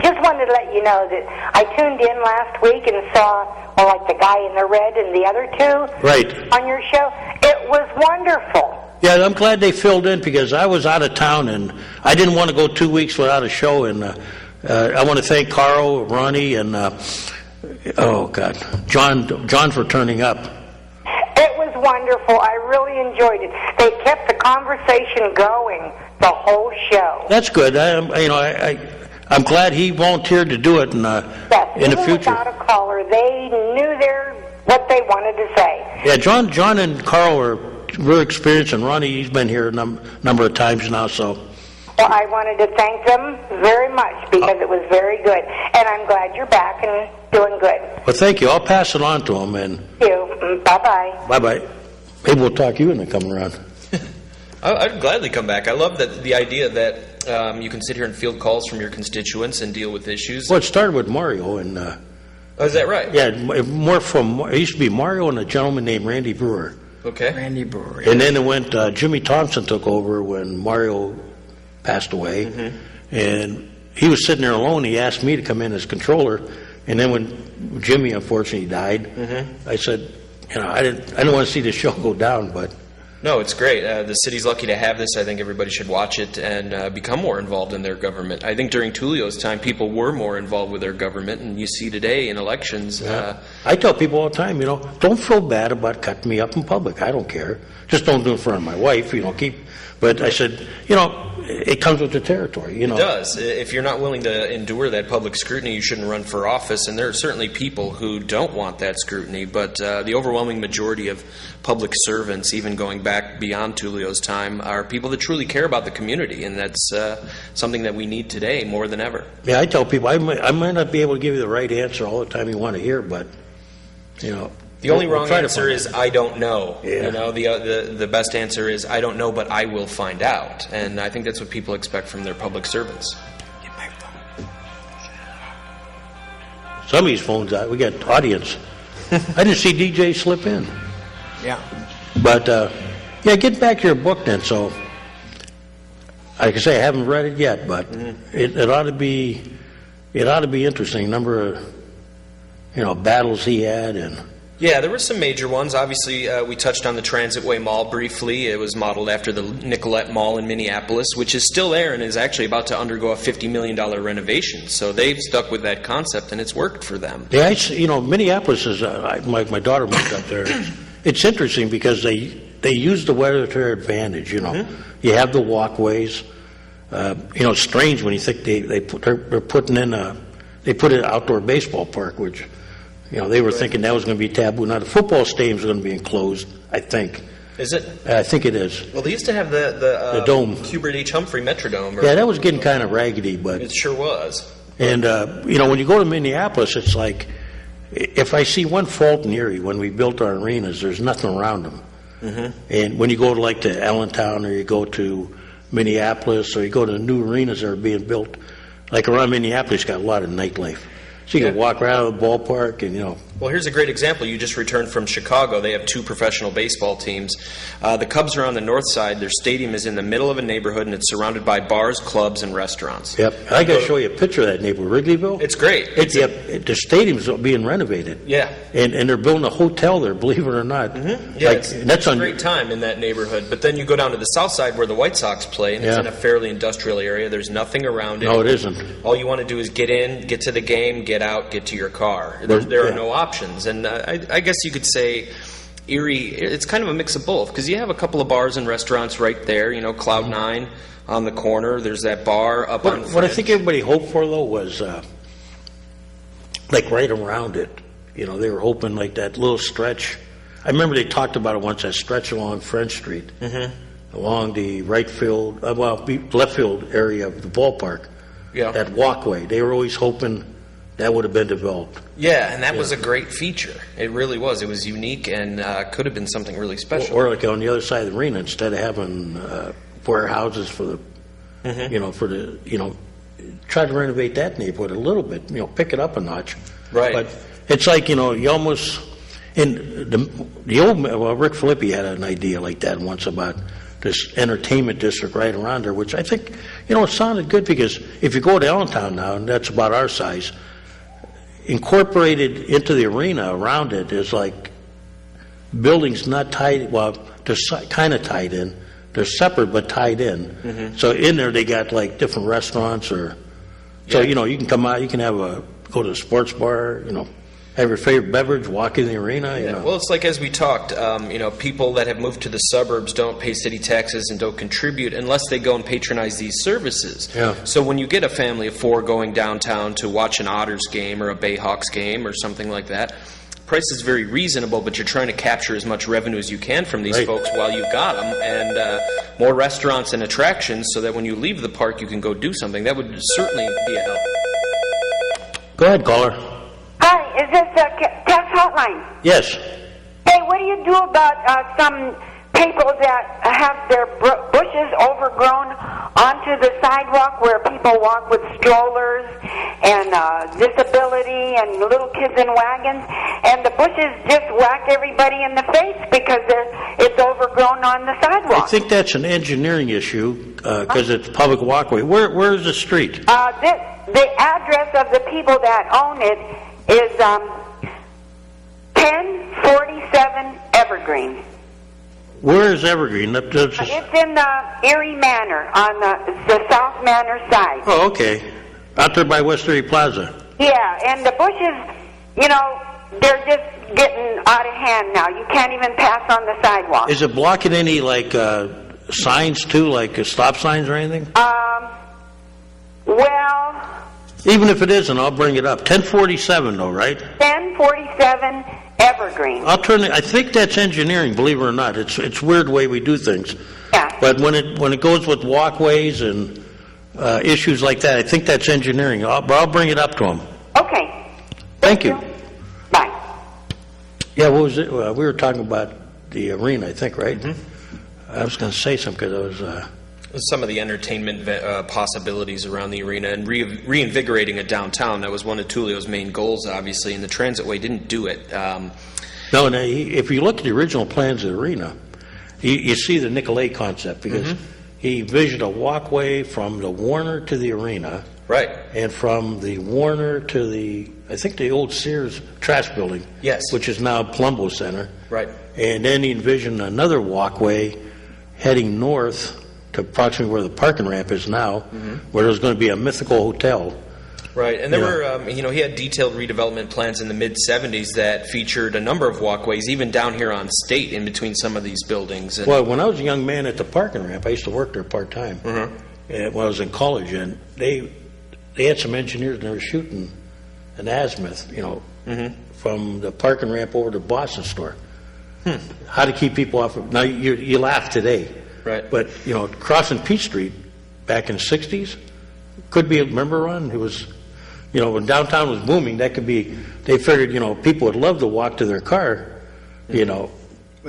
just wanted to let you know that I tuned in last week and saw, like the guy in the red and the other two Right. on your show. It was wonderful. Yeah, I'm glad they filled in because I was out of town and I didn't want to go 2 weeks without a show. And I want to thank Carl, Ronnie, and John for turning up. It was wonderful. I really enjoyed it. They kept the conversation going the whole show. That's good. I'm glad he volunteered to do it in the Even future. without a caller, they knew what they wanted to say. Yeah, John and Carl are real experienced, and Ronnie, he's been here a number of times now, so. Well, I wanted to thank them very much because it was very good. And I'm glad you're back and doing good. Well, thank you. I'll pass it on to him, and Thank you. Bye-bye. bye-bye. Maybe we'll talk you into coming around. I'd gladly come back. I love the idea that you can sit here and field calls from your constituents and deal with issues. Well, it started with Mario, and Oh, is that right? yeah, it used to be Mario and a gentleman named Randy Brewer. Okay. Randy Brewer. And then it went, Jimmy Thompson took over when Mario passed away. Mm-hmm. And he was sitting there alone. He asked me to come in as controller. And then when Jimmy unfortunately died, Mm-hmm. I said, I didn't want to see the show go down, but No, it's great. The city's lucky to have this. I think everybody should watch it and become more involved in their government. I think during Tulio's time, people were more involved with their government, and you see today in elections. I tell people all the time, don't feel bad about cutting me up in public. I don't care. Just don't do it in front of my wife. But I said, it comes with the territory. It does. If you're not willing to endure that public scrutiny, you shouldn't run for office. And there are certainly people who don't want that scrutiny. But the overwhelming majority of public servants, even going back beyond Tulio's time, are people that truly care about the community. And that's something that we need today more than ever. Yeah, I tell people, I might not be able to give you the right answer all the time you want to hear, but, The only we'll wrong try to answer find is I don't know. Yeah. The best answer is I don't know, but I will find out. And I think that's what people expect from their public servants. Some of these phones, we got audience. I didn't see DJ slip in. Yeah. But, get back to your book then. So, like I say, I haven't read it yet, but it ought to be interesting. Number of, battles he had and... Yeah, there were some major ones. Obviously, we touched on the Transitway Mall briefly. It was modeled after the Nicollet Mall in Minneapolis, which is still there and is actually about to undergo a $50 million renovation. So they've stuck with that concept, and it's worked for them. Yeah, Minneapolis is, my daughter moved up there. It's interesting because they use the weather to their advantage, You have the walkways. It's strange when you think they're putting in they put an outdoor baseball park, which, they were thinking that was going to be taboo. Now, the football stadium's going to be enclosed, I think. Is it? I think it is. Well, they used to have the dome. Hubert H. Humphrey Metrodome. Yeah, that was getting kind of raggedy, but... It sure was. And, when you go to Minneapolis, it's like, if I see one fault in Erie, when we built our arenas, there's nothing around them. Mm-hmm. And when you go to Allentown, or you go to Minneapolis, or you go to the new arenas that are being built, like around Minneapolis, got a lot of nightlife. So you can walk right out of the ballpark and, Well, here's a great example. You just returned from Chicago. They have 2 professional baseball teams. The Cubs are on the north side. Their stadium is in the middle of a neighborhood, and it's surrounded by bars, clubs, and restaurants. Yep. I got to show you a picture of that neighborhood, Wrigleyville. It's great. The stadium's being renovated. Yeah. And they're building a hotel there, believe it or not. Mm-hmm. Yeah, it's a great time in that neighborhood. But then you go down to the south side where the White Sox play, and it's in a fairly industrial area. There's nothing around it. No, it isn't. All you want to do is get in, get to the game, get out, get to your car. There are no options. And I guess you could say Erie, it's kind of a mix of both, because you have a couple of bars and restaurants right there, Cloud 9 on the corner. There's that bar up on French. What I think everybody hoped for, though, was like right around it. They were hoping like that little stretch. I remember they talked about it once, that stretch along French Street, along the left field area of the ballpark, that walkway. They were always hoping that would have been developed. Yeah, and that was a great feature. It really was. It was unique and could have been something really special. Or like on the other side of the arena, instead of having warehouses for the, try to renovate that neighborhood a little bit, pick it up a notch. Right. But it's like, you almost, in the old, Rick Filippi had an idea like that once about this entertainment district right around there, which I think, it sounded good, because if you go to Allentown now, and that's about our size, incorporated into the arena around it is like buildings not tied, well, they're kind of tied in. They're separate but tied in. Mm-hmm. So in there they got like different restaurants so you can come out, you can go to a sports bar, have your favorite beverage, walk in the arena. Yeah. Well, it's like, as we talked, people that have moved to the suburbs don't pay city taxes and don't contribute unless they go and patronize these services. Yeah. So when you get a family of 4 going downtown to watch an Otters game or a Bayhawks game or something like that, price is very reasonable, but you're trying to capture as much revenue as you can from these folks while you've got them, and more restaurants and attractions, so that when you leave the park you can go do something. That would certainly be a help. Go ahead, caller. Hi, is this Tax Hotline? Yes. Hey, what do you do about some people that have their bushes overgrown onto the sidewalk where people walk with strollers and disability and little kids in wagons, and the bushes just whack everybody in the face because it's overgrown on the sidewalk? I think that's an engineering issue because it's public walkway. Where is the street? The address of the people that own it is 1047 Evergreen. Where is Evergreen? It's in the Erie Manor, on the South Manor side. Oh, okay. Out there by West Erie Plaza. Yeah, and the bushes, they're just getting out of hand now. You can't even pass on the sidewalk. Is it blocking any, signs, too, like stop signs or anything? Well... Even if it isn't, I'll bring it up. 1047, though, right? 1047 Evergreen. I think that's engineering, believe it or not. It's weird the way we do things. Yeah. But when it goes with walkways and issues like that, I think that's engineering. I'll bring it up to them. Okay. Thank you. Bye. Yeah, what was it? We were talking about the arena, I think, right? Mm-hmm. I was going to say something because I was... Some of the entertainment possibilities around the arena and reinvigorating it downtown. That was one of Tullio's main goals, obviously, and the Transitway didn't do it. No, if you look at the original plans of the arena, you see the Nicolay concept, because he envisioned a walkway from the Warner to the arena. Right. And from the Warner to the old Sears trash building. Yes. Which is now Palumbo Center. Right. And then he envisioned another walkway heading north to approximately where the parking ramp is now, where there's going to be a mythical hotel. Right, and there were, he had detailed redevelopment plans in the mid-'70s that featured a number of walkways, even down here on State, in between some of these buildings. Well, when I was a young man at the parking ramp, I used to work there part-time. when I was in college, and they had some engineers, and they were shooting an azimuth, from the parking ramp over to the Boston store. How to keep people off of, now you laugh today, Right. but crossing Peach Street back in the 60s could be, remember, Ron? It was, when downtown was booming, that could be, they figured, people would love to walk to their car, We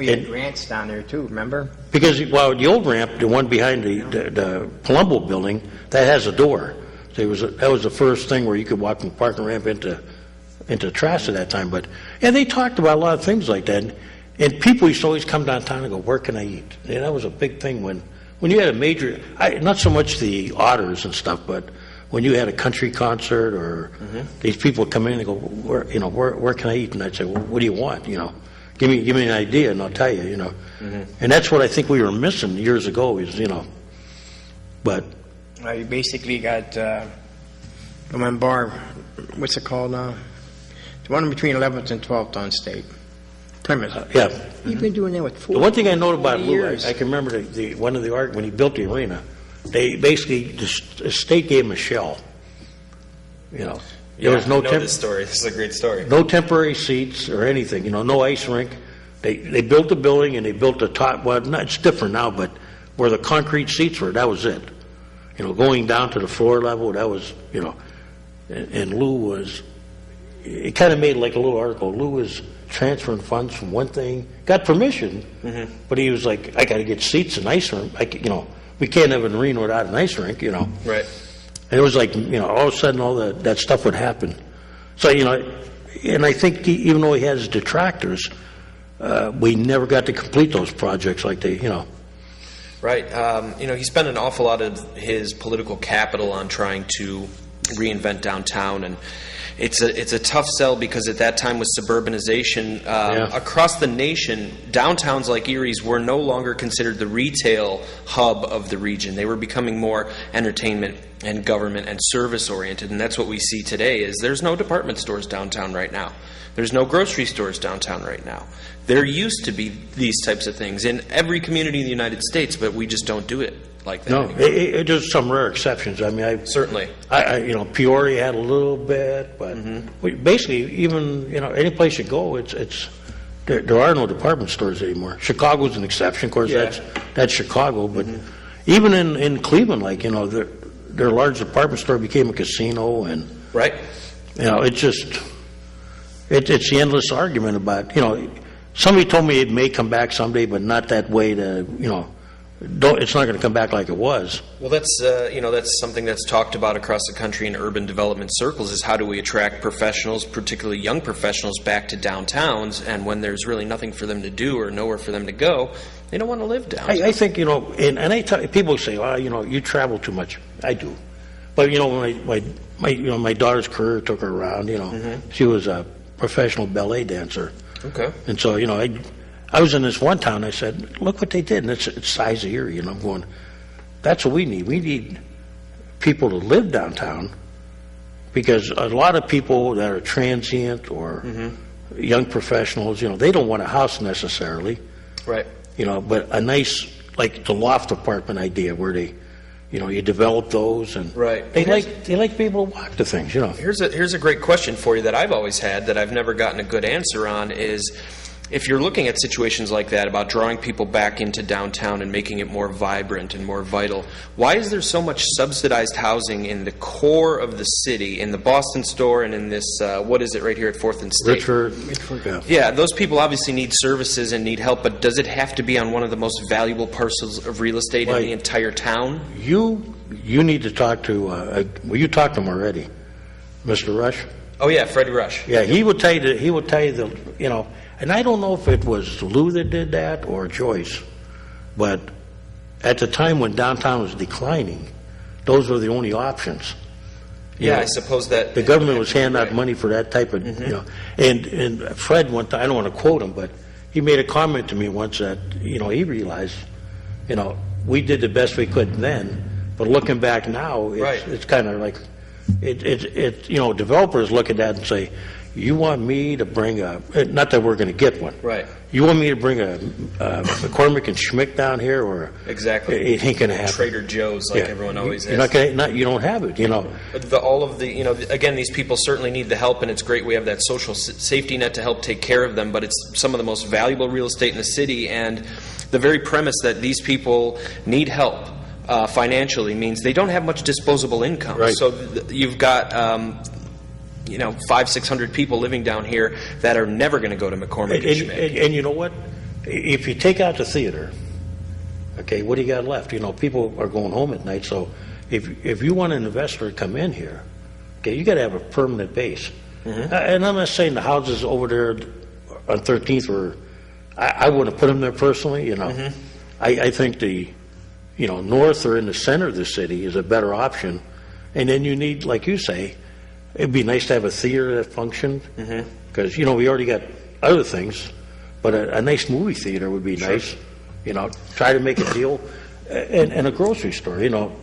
had grants down there too, remember? because, well, the old ramp, the one behind the Palumbo building, that has a door. So that was the first thing where you could walk from the parking ramp into Trask at that time. And they talked about a lot of things like that. And people used to always come downtown and go, where can I eat? And that was a big thing when you had a major, not so much the Otters and stuff, but when you had a country concert or these people would come in and go, where can I eat? And I'd say, well, what do you want? Give me an idea and I'll tell you, And that's what I think we were missing years ago is, but. You basically got the one bar, what's it called now? The one between 11th and 12th on State. Plymouth. Yeah. You've been doing that with 40 The one thing I know about Lou, years. I can remember one of the art when he built the arena, they basically, the state gave him a shell. There was no I know this story. This is a great story. no temporary seats or anything, no ice rink. They built the building and they built the top, well, it's different now, but where the concrete seats were, that was it. Going down to the floor level, that was, and Lou was, it kind of made like a little article. Lou was transferring funds from one thing, got permission, but he was like, I got to get seats and ice rink. We can't have an arena without an ice rink, Right. And it was like, all of a sudden all that stuff would happen. So, and I think even though he has detractors, we never got to complete those projects like they. Right. He spent an awful lot of his political capital on trying to reinvent downtown, and it's a tough sell because at that time with suburbanization across the nation, downtowns like Erie's were no longer considered the retail hub of the region. They were becoming more entertainment and government and service oriented, and that's what we see today. Is there's no department stores downtown right now. There's no grocery stores downtown right now. There used to be these types of things in every community in the United States, but we just don't do it like that anymore. There's some rare exceptions. I mean, Certainly. Peoria had a little bit, but basically, even any place you go, there are no department stores anymore. Chicago's an exception, of course. That's Chicago, but even in Cleveland, their large department store became a casino, and Right. It's just it's the endless argument about Somebody told me it may come back someday, but not that way to, it's not going to come back like it was. Well, that's something that's talked about across the country in urban development circles is how do we attract professionals, particularly young professionals, back to downtowns, and when there's really nothing for them to do or nowhere for them to go, they don't want to live downtown. I think, and people say, well, you travel too much. I do. But, my daughter's career took her around, She was a professional ballet dancer. Okay. And so, I was in this one town, I said, look what they did, and it's size of Erie, and I'm going, that's what we need. We need people to live downtown, because a lot of people that are transient or young professionals, they don't want a house necessarily. Right. But a nice, like the loft apartment idea where they, you develop those, and right. They like people to walk to things, Here's a great question for you that I've always had that I've never gotten a good answer on is, if you're looking at situations like that about drawing people back into downtown and making it more vibrant and more vital, why is there so much subsidized housing in the core of the city, in the Boston store and in this, what is it right here at 4th and State? Richford. Yeah, those people obviously need services and need help, but does it have to be on one of the most valuable parcels of real estate in the entire town? You need to talk to, you talked to him already, Mr. Rush? Oh yeah, Freddie Rush. Yeah, he would tell you and I don't know if it was Lou that did that or Joyce, but at the time when downtown was declining, those were the only options. I suppose that the government was handing out money for that type of, and Fred I don't want to quote him, but he made a comment to me once that, he realized, we did the best we could then, but looking back now, it's kind of like, developers look at that and say, you want me to bring not that we're going to get one. Right. You want me to bring a McCormick and Schmick down here, or exactly? It ain't going to happen. Trader Joe's, like everyone always has. You don't have it. All of the, again, these people certainly need the help, and it's great we have that social safety net to help take care of them. But it's some of the most valuable real estate in the city, and the very premise that these people need help financially means they don't have much disposable income. Right. So you've got 500-600 people living down here that are never going to go to McCormick and Schmick. And you know what? If you take out the theater, okay, what do you got left? People are going home at night. So if you want an investor to come in here, okay, you got to have a permanent base. Mm-hmm. And I'm not saying the houses over there on 13th were. I wouldn't put them there personally. Mm-hmm. I think the north or in the center of the city is a better option. And then you need, like you say, it'd be nice to have a theater that functioned, because we already got other things, but a nice movie theater would be nice. Try to make a deal, and a grocery store.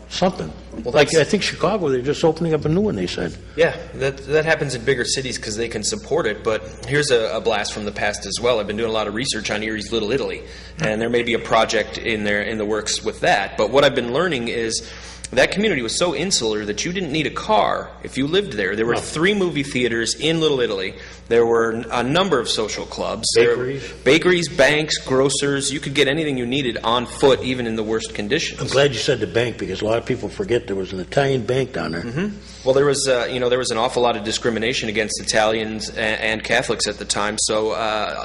Something. Well, I think Chicago, they're just opening up a new one. They said. Yeah, that happens in bigger cities because they can support it. But here's a blast from the past as well. I've been doing a lot of research on Erie's Little Italy, and there may be a project in the works with that. But what I've been learning is, that community was so insular that you didn't need a car if you lived there. There were 3 movie theaters in Little Italy. There were a number of social clubs. Bakeries, banks, grocers. You could get anything you needed on foot, even in the worst conditions. I'm glad you said the bank, because a lot of people forget there was an Italian bank down there. Mm-hmm. Well, there was an awful lot of discrimination against Italians and Catholics at the time. So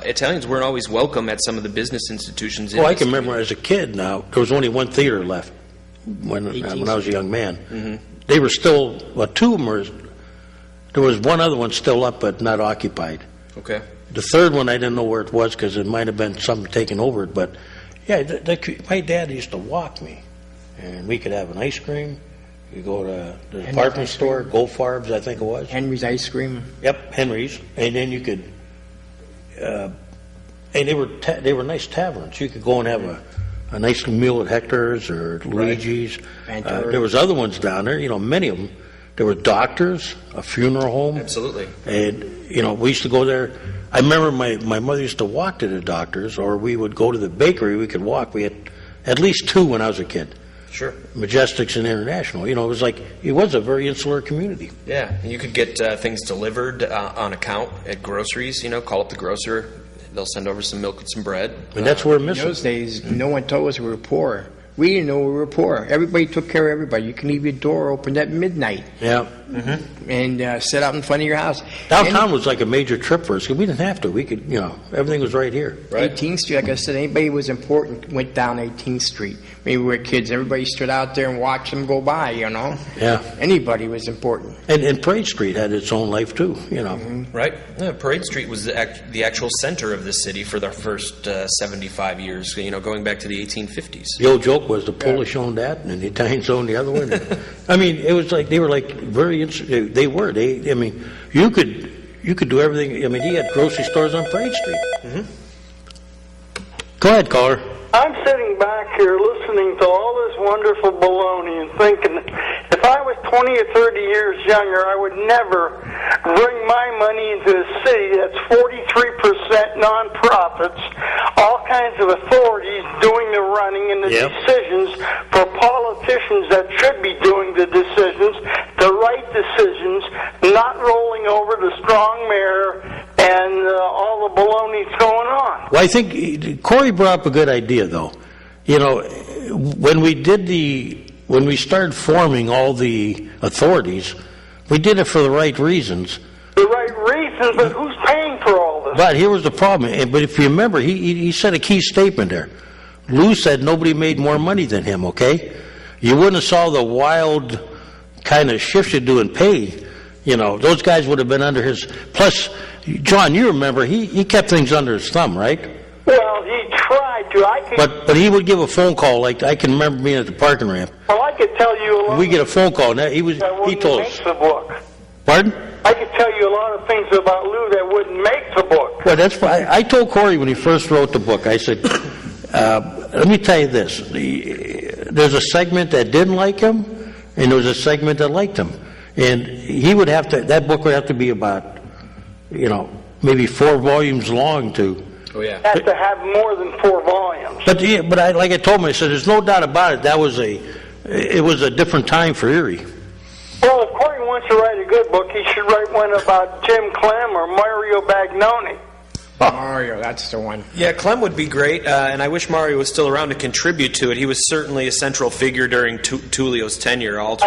Italians weren't always welcome at some of the business institutions. I can remember as a kid. Now there was only one theater left. When I was a young man, they were still, 2 of them were, there was one other one still up but not occupied. Okay. The third one I didn't know where it was because it might have been something taking over it, but yeah, my dad used to walk me, and we could have an ice cream. You go to the department store, Goldfarb's, I think it was. Henry's Ice Cream. Yep, Henry's, and then you could, and they were nice taverns. You could go and have a nice meal at Hector's or Luigi's. There was other ones down there, many of them. There were doctors, a funeral home. Absolutely. And, we used to go there. I remember my mother used to walk to the doctors, or we would go to the bakery. We could walk. We had at least 2 when I was a kid. Sure. Majestics and International. It was a very insular community. Yeah. You could get things delivered on account at groceries, call up the grocer. They'll send over some milk and some bread. And that's where we're missing. In those days, no one told us we were poor. We didn't know we were poor. Everybody took care of everybody. You can leave your door open at midnight. Yeah. Mm-hmm. And sit out in front of your house. Downtown was like a major trip for us. We didn't have to. We could, everything was right here. Right. 18th Street, like I said, anybody who was important went down 18th Street. Maybe we were kids. Everybody stood out there and watched them go by, Yeah. Anybody was important. And Parade Street had its own life, too, Mm-hmm. Right. Yeah, Parade Street was the actual center of the city for the first 75 years, going back to the 1850s. The old joke was the Polish owned that and the Italians owned the other one. I mean, it was like, they were like very, they were. You could do everything. I mean, he had grocery stores on Parade Street. Mm-hmm. Go ahead, caller. I'm sitting back here listening to all this wonderful baloney and thinking, if I was 20 or 30 years younger, I would never bring my money into a city that's 43% nonprofits, all kinds of authorities doing the running and the decisions for politicians that should be doing the decisions, the right decisions, not rolling over the strong mayor and all the baloney's going on. Well, I think Corey brought up a good idea, though. When we started forming all the authorities, we did it for the right reasons. The right reasons, but who's paying for all this? But here was the problem. But if you remember, he said a key statement there. Lou said nobody made more money than him, okay? You wouldn't have saw the wild kind of shifts you do in pay. Those guys would have been under his... Plus, John, you remember, he kept things under his thumb, right? Well, he tried to. But he would give a phone call, like I can remember being at the parking ramp. Well, I could tell you a lot. We get a phone call. Now, he told us. The book. Pardon? I could tell you a lot of things about Lou that wouldn't make the book. Well, that's why I told Corey when he first wrote the book, I said, let me tell you this. There's a segment that didn't like him, and there was a segment that liked him. And he would have to, that book would have to be about, maybe 4 volumes long to... Oh, yeah. Has to have more than 4 volumes. But yeah, like I told him, I said, there's no doubt about it. It was a different time for Erie. Well, if Corey wants to write a good book, he should write one about Jim Clem or Mario Bagnoni. Mario, that's the one. Yeah, Clem would be great, and I wish Mario was still around to contribute to it. He was certainly a central figure during Tullio's tenure. I'm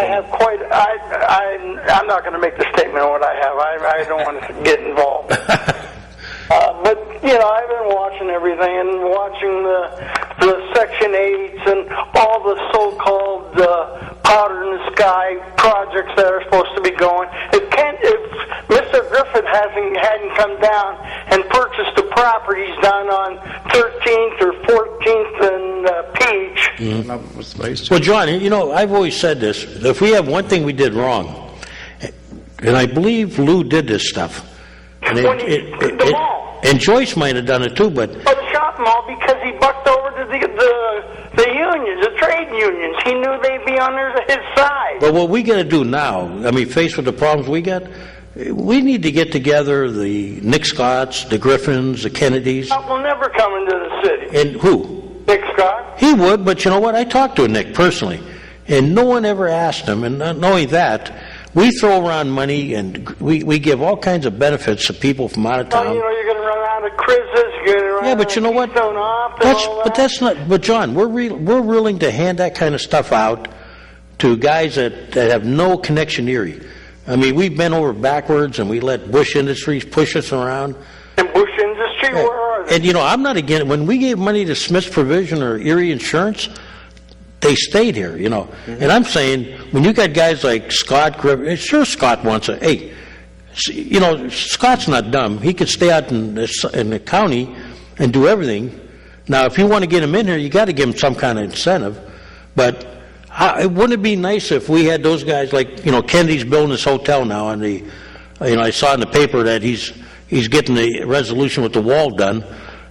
not going to make the statement on what I have. I don't want to get involved. But, I've been watching everything and watching the Section 8s and all the so-called powder in the sky projects that are supposed to be going. If Mr. Griffith hadn't come down and purchased the properties down on 13th or 14th and Peach. Well, John, I've always said this. If we have one thing we did wrong, and I believe Lou did this stuff, and Joyce might have done it too, but... Well, the shop mall, because he bucked over to the unions, the trade unions. He knew they'd be on his side. But what we got to do now, faced with the problems we got, we need to get together the Nick Scotts, the Griffins, the Kennedys. Scott will never come into the city. And who? Nick Scott? He would, but you know what? I talked to Nick personally, and no one ever asked him, and not only that... We throw around money, and we give all kinds of benefits to people from out of town. You're going to run out of crizzes. You're going to run but you know what? That's not. But John, we're willing to hand that kind of stuff out to guys that have no connection to Erie. We've bent over backwards, and we let Bush Industries push us around. And Bush Industry, where are they? And I'm not against. When we gave money to Smith's Provision or Erie Insurance, they stayed here, Mm-hmm. And I'm saying, when you got guys like Scott Griffin, sure Scott wants a, hey, Scott's not dumb. He could stay out in the county and do everything. Now, if you want to get him in here, you got to give him some kind of incentive. But wouldn't it be nice if we had those guys like, Kennedy's building this hotel now, and I saw in the paper that he's getting the resolution with the wall done.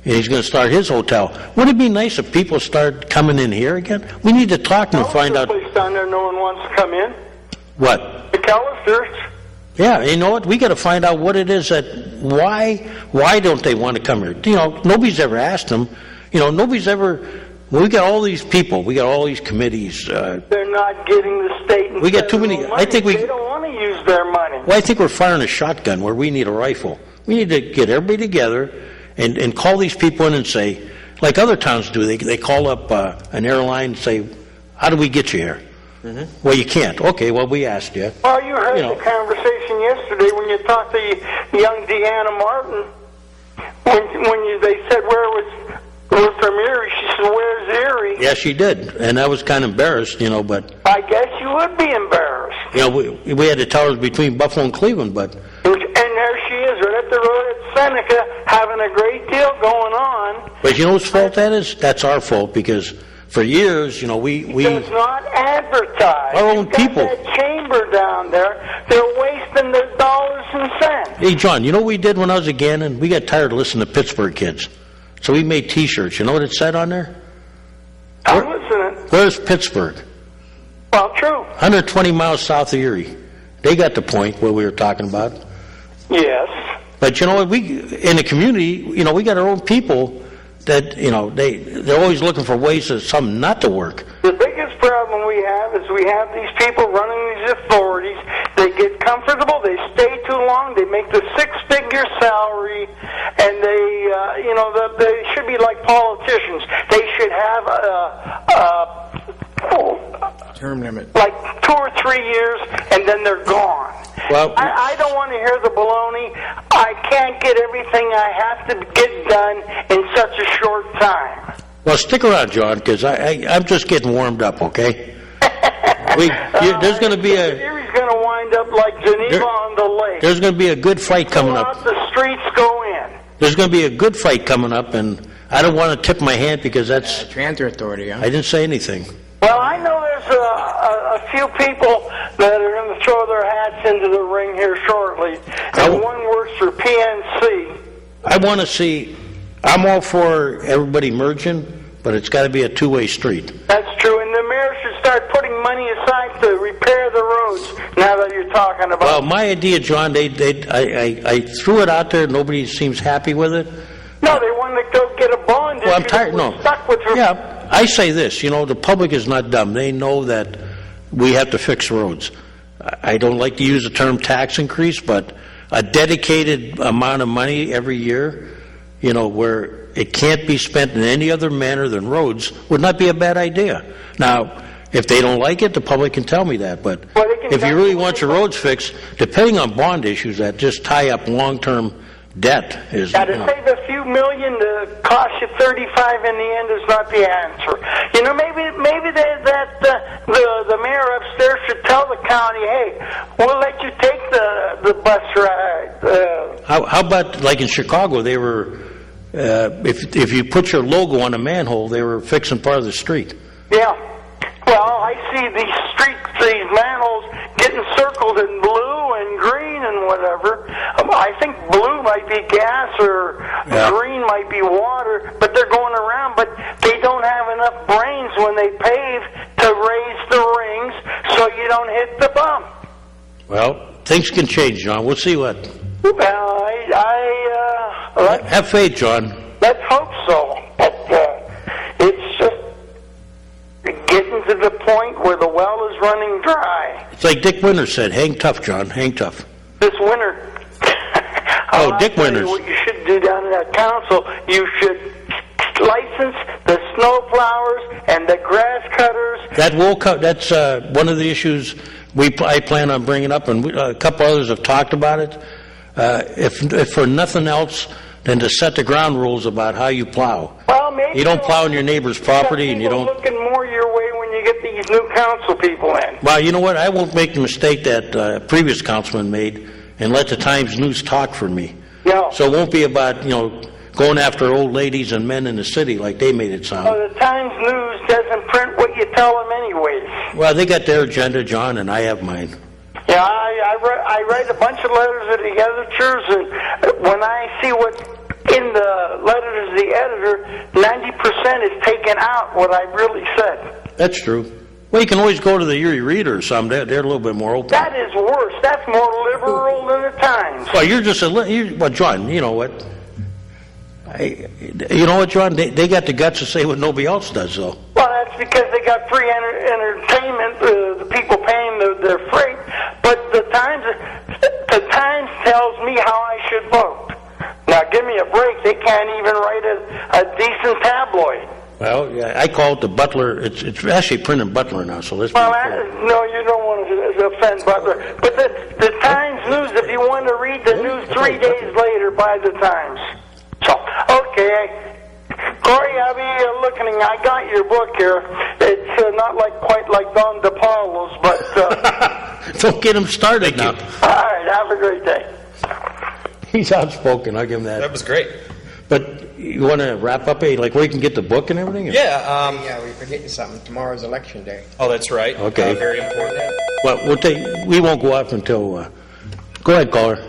And he's going to start his hotel. Wouldn't it be nice if people start coming in here again? We need to talk and find out. There's a place down there no one wants to come in. What? The McAllister's. Yeah, you know what? We got to find out what it is that why don't they want to come here? Nobody's ever asked them. Nobody's ever. We got all these people. We got all these committees. They're not getting the state. And we got too many. Money. I think they don't want to use their money. Well, I think we're firing a shotgun where we need a rifle. We need to get everybody together. And call these people in and say, like other towns do, they call up an airline and say, how do we get you here? Mm-hmm. Well, you can't. Okay, well, we asked you. Well, you heard the conversation yesterday when you talked to young Deanna Martin. When they said, we're from Erie, she said, where's Erie? Yeah, she did. And I was kind of embarrassed, but... I guess you would be embarrassed. We had to tell her between Buffalo and Cleveland, but... And there she is, right up the road at Seneca, having a great deal going on. But you know whose fault that is? That's our fault, because for years, we... It's not advertised. Our own people. That chamber down there, they're wasting their dollars and cents. Hey, John, you know what we did when I was at Gannon? We got tired of listening to Pittsburgh kids. So we made T-shirts. You know what it said on there? I'm listening. Where's Pittsburgh? Well, true. 120 miles south of Erie. They got the point, what we were talking about. Yes. But you know what? In the community, we got our own people that, they're always looking for ways of something not to work. The biggest problem we have is we have these people running these authorities. They get comfortable. They stay too long. They make the six-figure salary, and they should be like politicians. They should have term limit, like 2 or 3 years, and then they're gone. Well, I don't want to hear the baloney. I can't get everything I have to get done in such a short time. Well, stick around, John, because I'm just getting warmed up, okay? There's going to be Erie's going to wind up like Geneva on the lake. There's going to be a good fight coming up. The streets go in. There's going to be a good fight coming up, and I don't want to tip my hand because that's... Transit Authority, huh? I didn't say anything. Well, I know there's a few people that are going to throw their hats into the ring here shortly, and one works for PNC. I want to see... I'm all for everybody merging, but it's got to be a two-way street. That's true, and the mayor should start putting money aside to repair the roads. roads, now that you're talking about... Well, my idea, John, I threw it out there. Nobody seems happy with it. No, they want to go get a bond. Well, I'm tired. No. Stuck with her. Yeah, I say this. The public is not dumb. They know that we have to fix roads. I don't like to use the term tax increase, but a dedicated amount of money every year, where it can't be spent in any other manner than roads, would not be a bad idea. Now, if they don't like it, the public can tell me that. But if you really want your roads fixed, depending on bond issues that just tie up long-term debt is... Now, to save a few million to cost you 35 in the end is not the answer. Maybe the mayor upstairs should tell the county, hey, we'll let you take the bus ride. How about, like in Chicago, they were... if you put your logo on a manhole, they were fixing part of the street. Yeah. Well, I see these manholes getting circled in blue and green and whatever. I think blue might be gas or green might be water, but they're going around, but they don't have enough brains when they pave to raise the rings so you don't hit the bump. Well, things can change, John. We'll see what... Well, have faith, John. Let's hope so. But it's just getting to the point where the well is running dry. It's like Dick Winter said, hang tough, John, hang tough. This winter... Dick Winters. What you should do down in that council, you should license the snow plowers and the grass cutters. That's one of the issues I plan on bringing up, and a couple others have talked about it. If for nothing else than to set the ground rules about how you plow. Well, maybe you don't plow on your neighbor's property, and you don't... looking more your way when you get these new council people in. Well, you know what? I won't make the mistake that previous councilman made and let the Times News talk for me. No. So it won't be about, going after old ladies and men in the city like they made it sound. Well, the Times News doesn't print what you tell them anyways. Well, they got their agenda, John, and I have mine. Yeah, I write a bunch of letters to the editors, and when I see what in the letter to the editor, 90% is taken out what I really said. That's true. Well, you can always go to the Erie Reader or something. They're a little bit more open. That is worse. That's more liberal than the Times. Well, you're just well, John, you know what? John? They got the guts to say what nobody else does, though. Well, that's because they got free entertainment, the people paying their freight. But the Times tells me how I should vote. Now, give me a break. They can't even write a decent tabloid. Well, yeah, I call it the Butler. It's actually printed Butler now, so let's... Well, no, you don't want to offend Butler. But the Times News, if you want to read the news 3 days later, buy the Times. So, okay. Corey, I'll be looking. I got your book here. It's not quite like Don DePaulo's, but... Don't get him started now. All right, have a great day. He's outspoken, I'll give him that. That was great. But you want to wrap up, where you can get the book and everything? Yeah. We're forgetting something. Tomorrow's election day. Oh, that's right. Okay. Very important. Well, we won't go off until... go ahead, caller.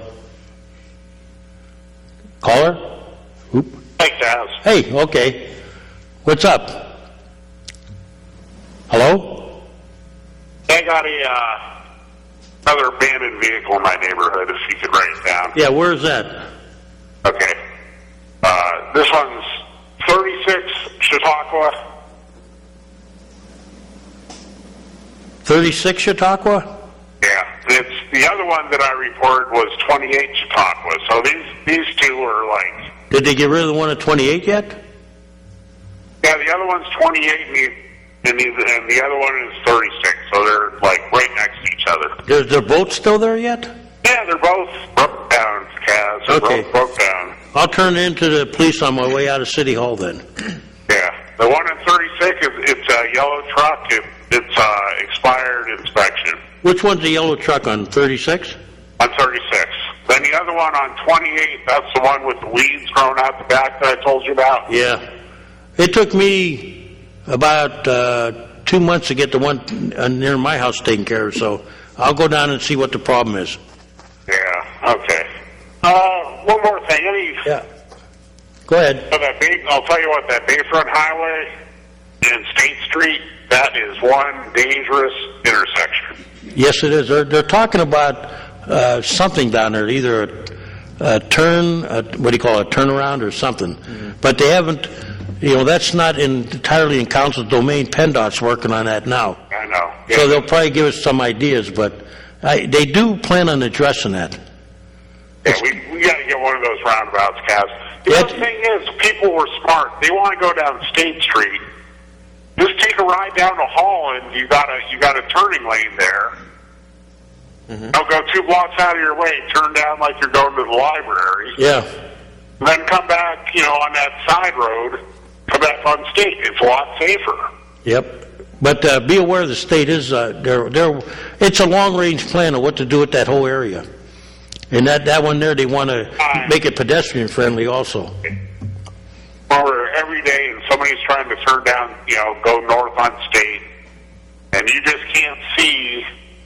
Caller? Oop. Hey, Chaz. Hey, okay. What's up? Hello? I got another abandoned vehicle in my neighborhood, if you could write it down. Yeah, where's that? Okay. This one's 36 Chautauqua. 36 Chautauqua? Yeah. The other one that I reported was 28 Chautauqua. So these two are like... Did they get rid of the one at 28 yet? Yeah, the other one's 28 and the other one is 36. So they're like right next to each other. They're both still there yet? Yeah, they're both broke down, Kaz. They're both broke down. I'll turn it into the police on my way out of City Hall then. Yeah. The one in 36, it's a yellow truck. It's expired inspection. Which one's the yellow truck, on 36? On 36. Then the other one on 28, that's the one with the weeds growing out the back that I told you about. Yeah. It took me about 2 months to get the one near my house taken care of, so I'll go down and see what the problem is. Yeah, okay. One more thing. Yeah. Go ahead. I'll tell you what, that Bayfront Highway and State Street, that is one dangerous intersection. Yes, it is. They're talking about something down there, either a turn, what do you call it, a turnaround or something. But they haven't, that's not entirely in council's domain. PennDOT's working on that now. I know. Yeah. So they'll probably give us some ideas, but they do plan on addressing that. Yeah, we got to get one of those roundabouts, Cass. The other thing is, people were smart. They want to go down State Street. Just take a ride down to Holland. You got a turning lane there. Don't go 2 blocks out of your way. Turn down like you're going to the library. Yeah. And then come back, on that side road. Come back on State. It's a lot safer. Yep. But be aware the state is it's a long-range plan of what to do with that whole area. And that one there, they want to make it pedestrian-friendly also. Or every day, and somebody's trying to turn down, go north on State, and you just can't see,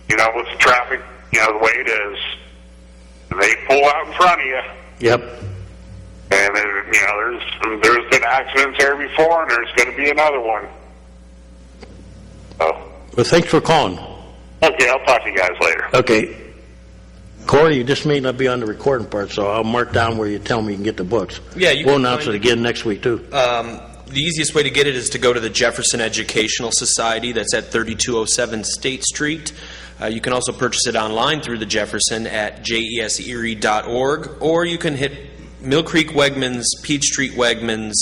with the traffic, the way it is. And they pull out in front of you. Yep. And there's been accidents there before, and there's going to be another one. So. Well, thanks for calling. Okay, I'll talk to you guys later. Okay. Corey, you just may not be on the recording part, so I'll mark down where you tell me you can get the books. Yeah, we'll announce it again next week, too. The easiest way to get it is to go to the Jefferson Educational Society. That's at 3207 State Street. You can also purchase it online through the Jefferson at jeserie.org, or you can hit Mill Creek Wegmans, Peach Street Wegmans,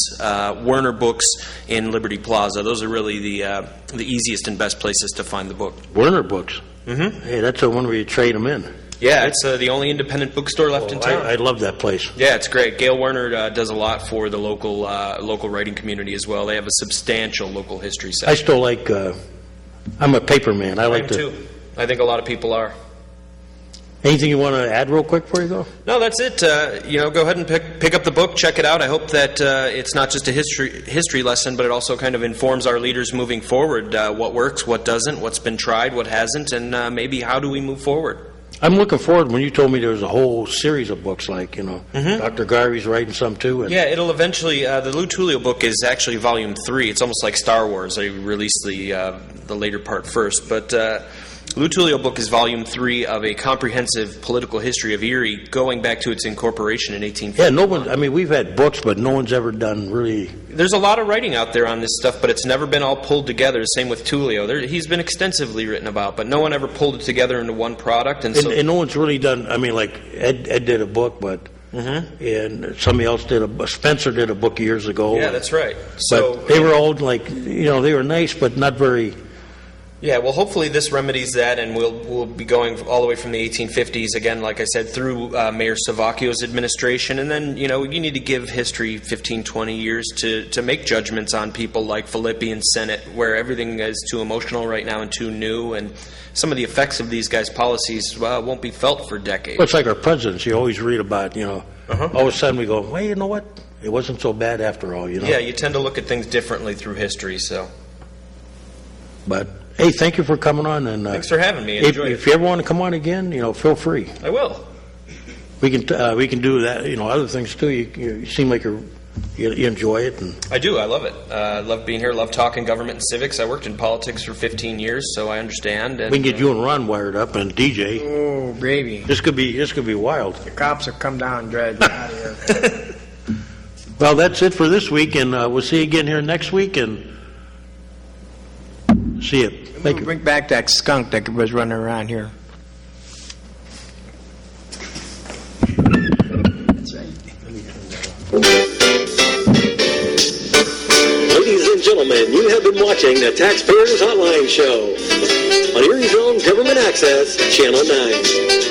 Werner Books in Liberty Plaza. Those are really the easiest and best places to find the book. Werner Books? Mm-hmm. Hey, that's the one where you trade them in. Yeah, it's the only independent bookstore left in town. I love that place. Yeah, it's great. Gail Werner does a lot for the local writing community as well. They have a substantial local history section. I still like, I'm a paper man. I like too. I think a lot of people are. Anything you want to add real quick before you go? No, that's it. Go ahead and pick up the book, check it out. I hope that it's not just a history lesson, but it also kind of informs our leaders moving forward. What works, what doesn't, what's been tried, what hasn't, and maybe how do we move forward. I'm looking forward when you told me there was a whole series of books, like, Dr. Garvey's writing some too. And it'll eventually, the Lou Tullio book is actually volume 3. It's almost like Star Wars. They released the later part first. But Lou Tullio book is volume 3 of a comprehensive political history of Erie going back to its incorporation in 1850. Yeah, we've had books, but no one's ever done really. There's a lot of writing out there on this stuff, but it's never been all pulled together. Same with Tullio. He's been extensively written about, but no one ever pulled it together into one product. And no one's really done, like Ed did a book, but and somebody else Spencer did a book years ago. Yeah, that's right. But they were all they were nice, but not very. Yeah, well, hopefully this remedies that, and we'll be going all the way from the 1850s, again, like I said, through Mayor Savacchio's administration, and then, you need to give history 15, 20 years to make judgments on people like Filippi and Senate, where everything is too emotional right now and too new, and some of the effects of these guys' policies won't be felt for decades. Well, it's like our presidents. You always read about, all of a sudden we go, well, you know what? It wasn't so bad after all, Yeah, you tend to look at things differently through history, so. But, hey, thank you for coming on. And thanks for having me. If you ever want to come on again, feel free. I will. We can do that. Other things too. You seem like you enjoy it. And I do. I love it. I love being here. Love talking government and civics. I worked in politics for 15 years, so I understand. And, we can get you and Ron wired up and DJ. Oh, baby! This could be wild. The cops will come down and drag you out of here. Well, that's it for this week, and we'll see you again here next week. And see you. We'll bring back that skunk that was running around here. That's right. Ladies and gentlemen, you have been watching the Taxpayers Hotline Show on Erie's own Government Access, Channel 9.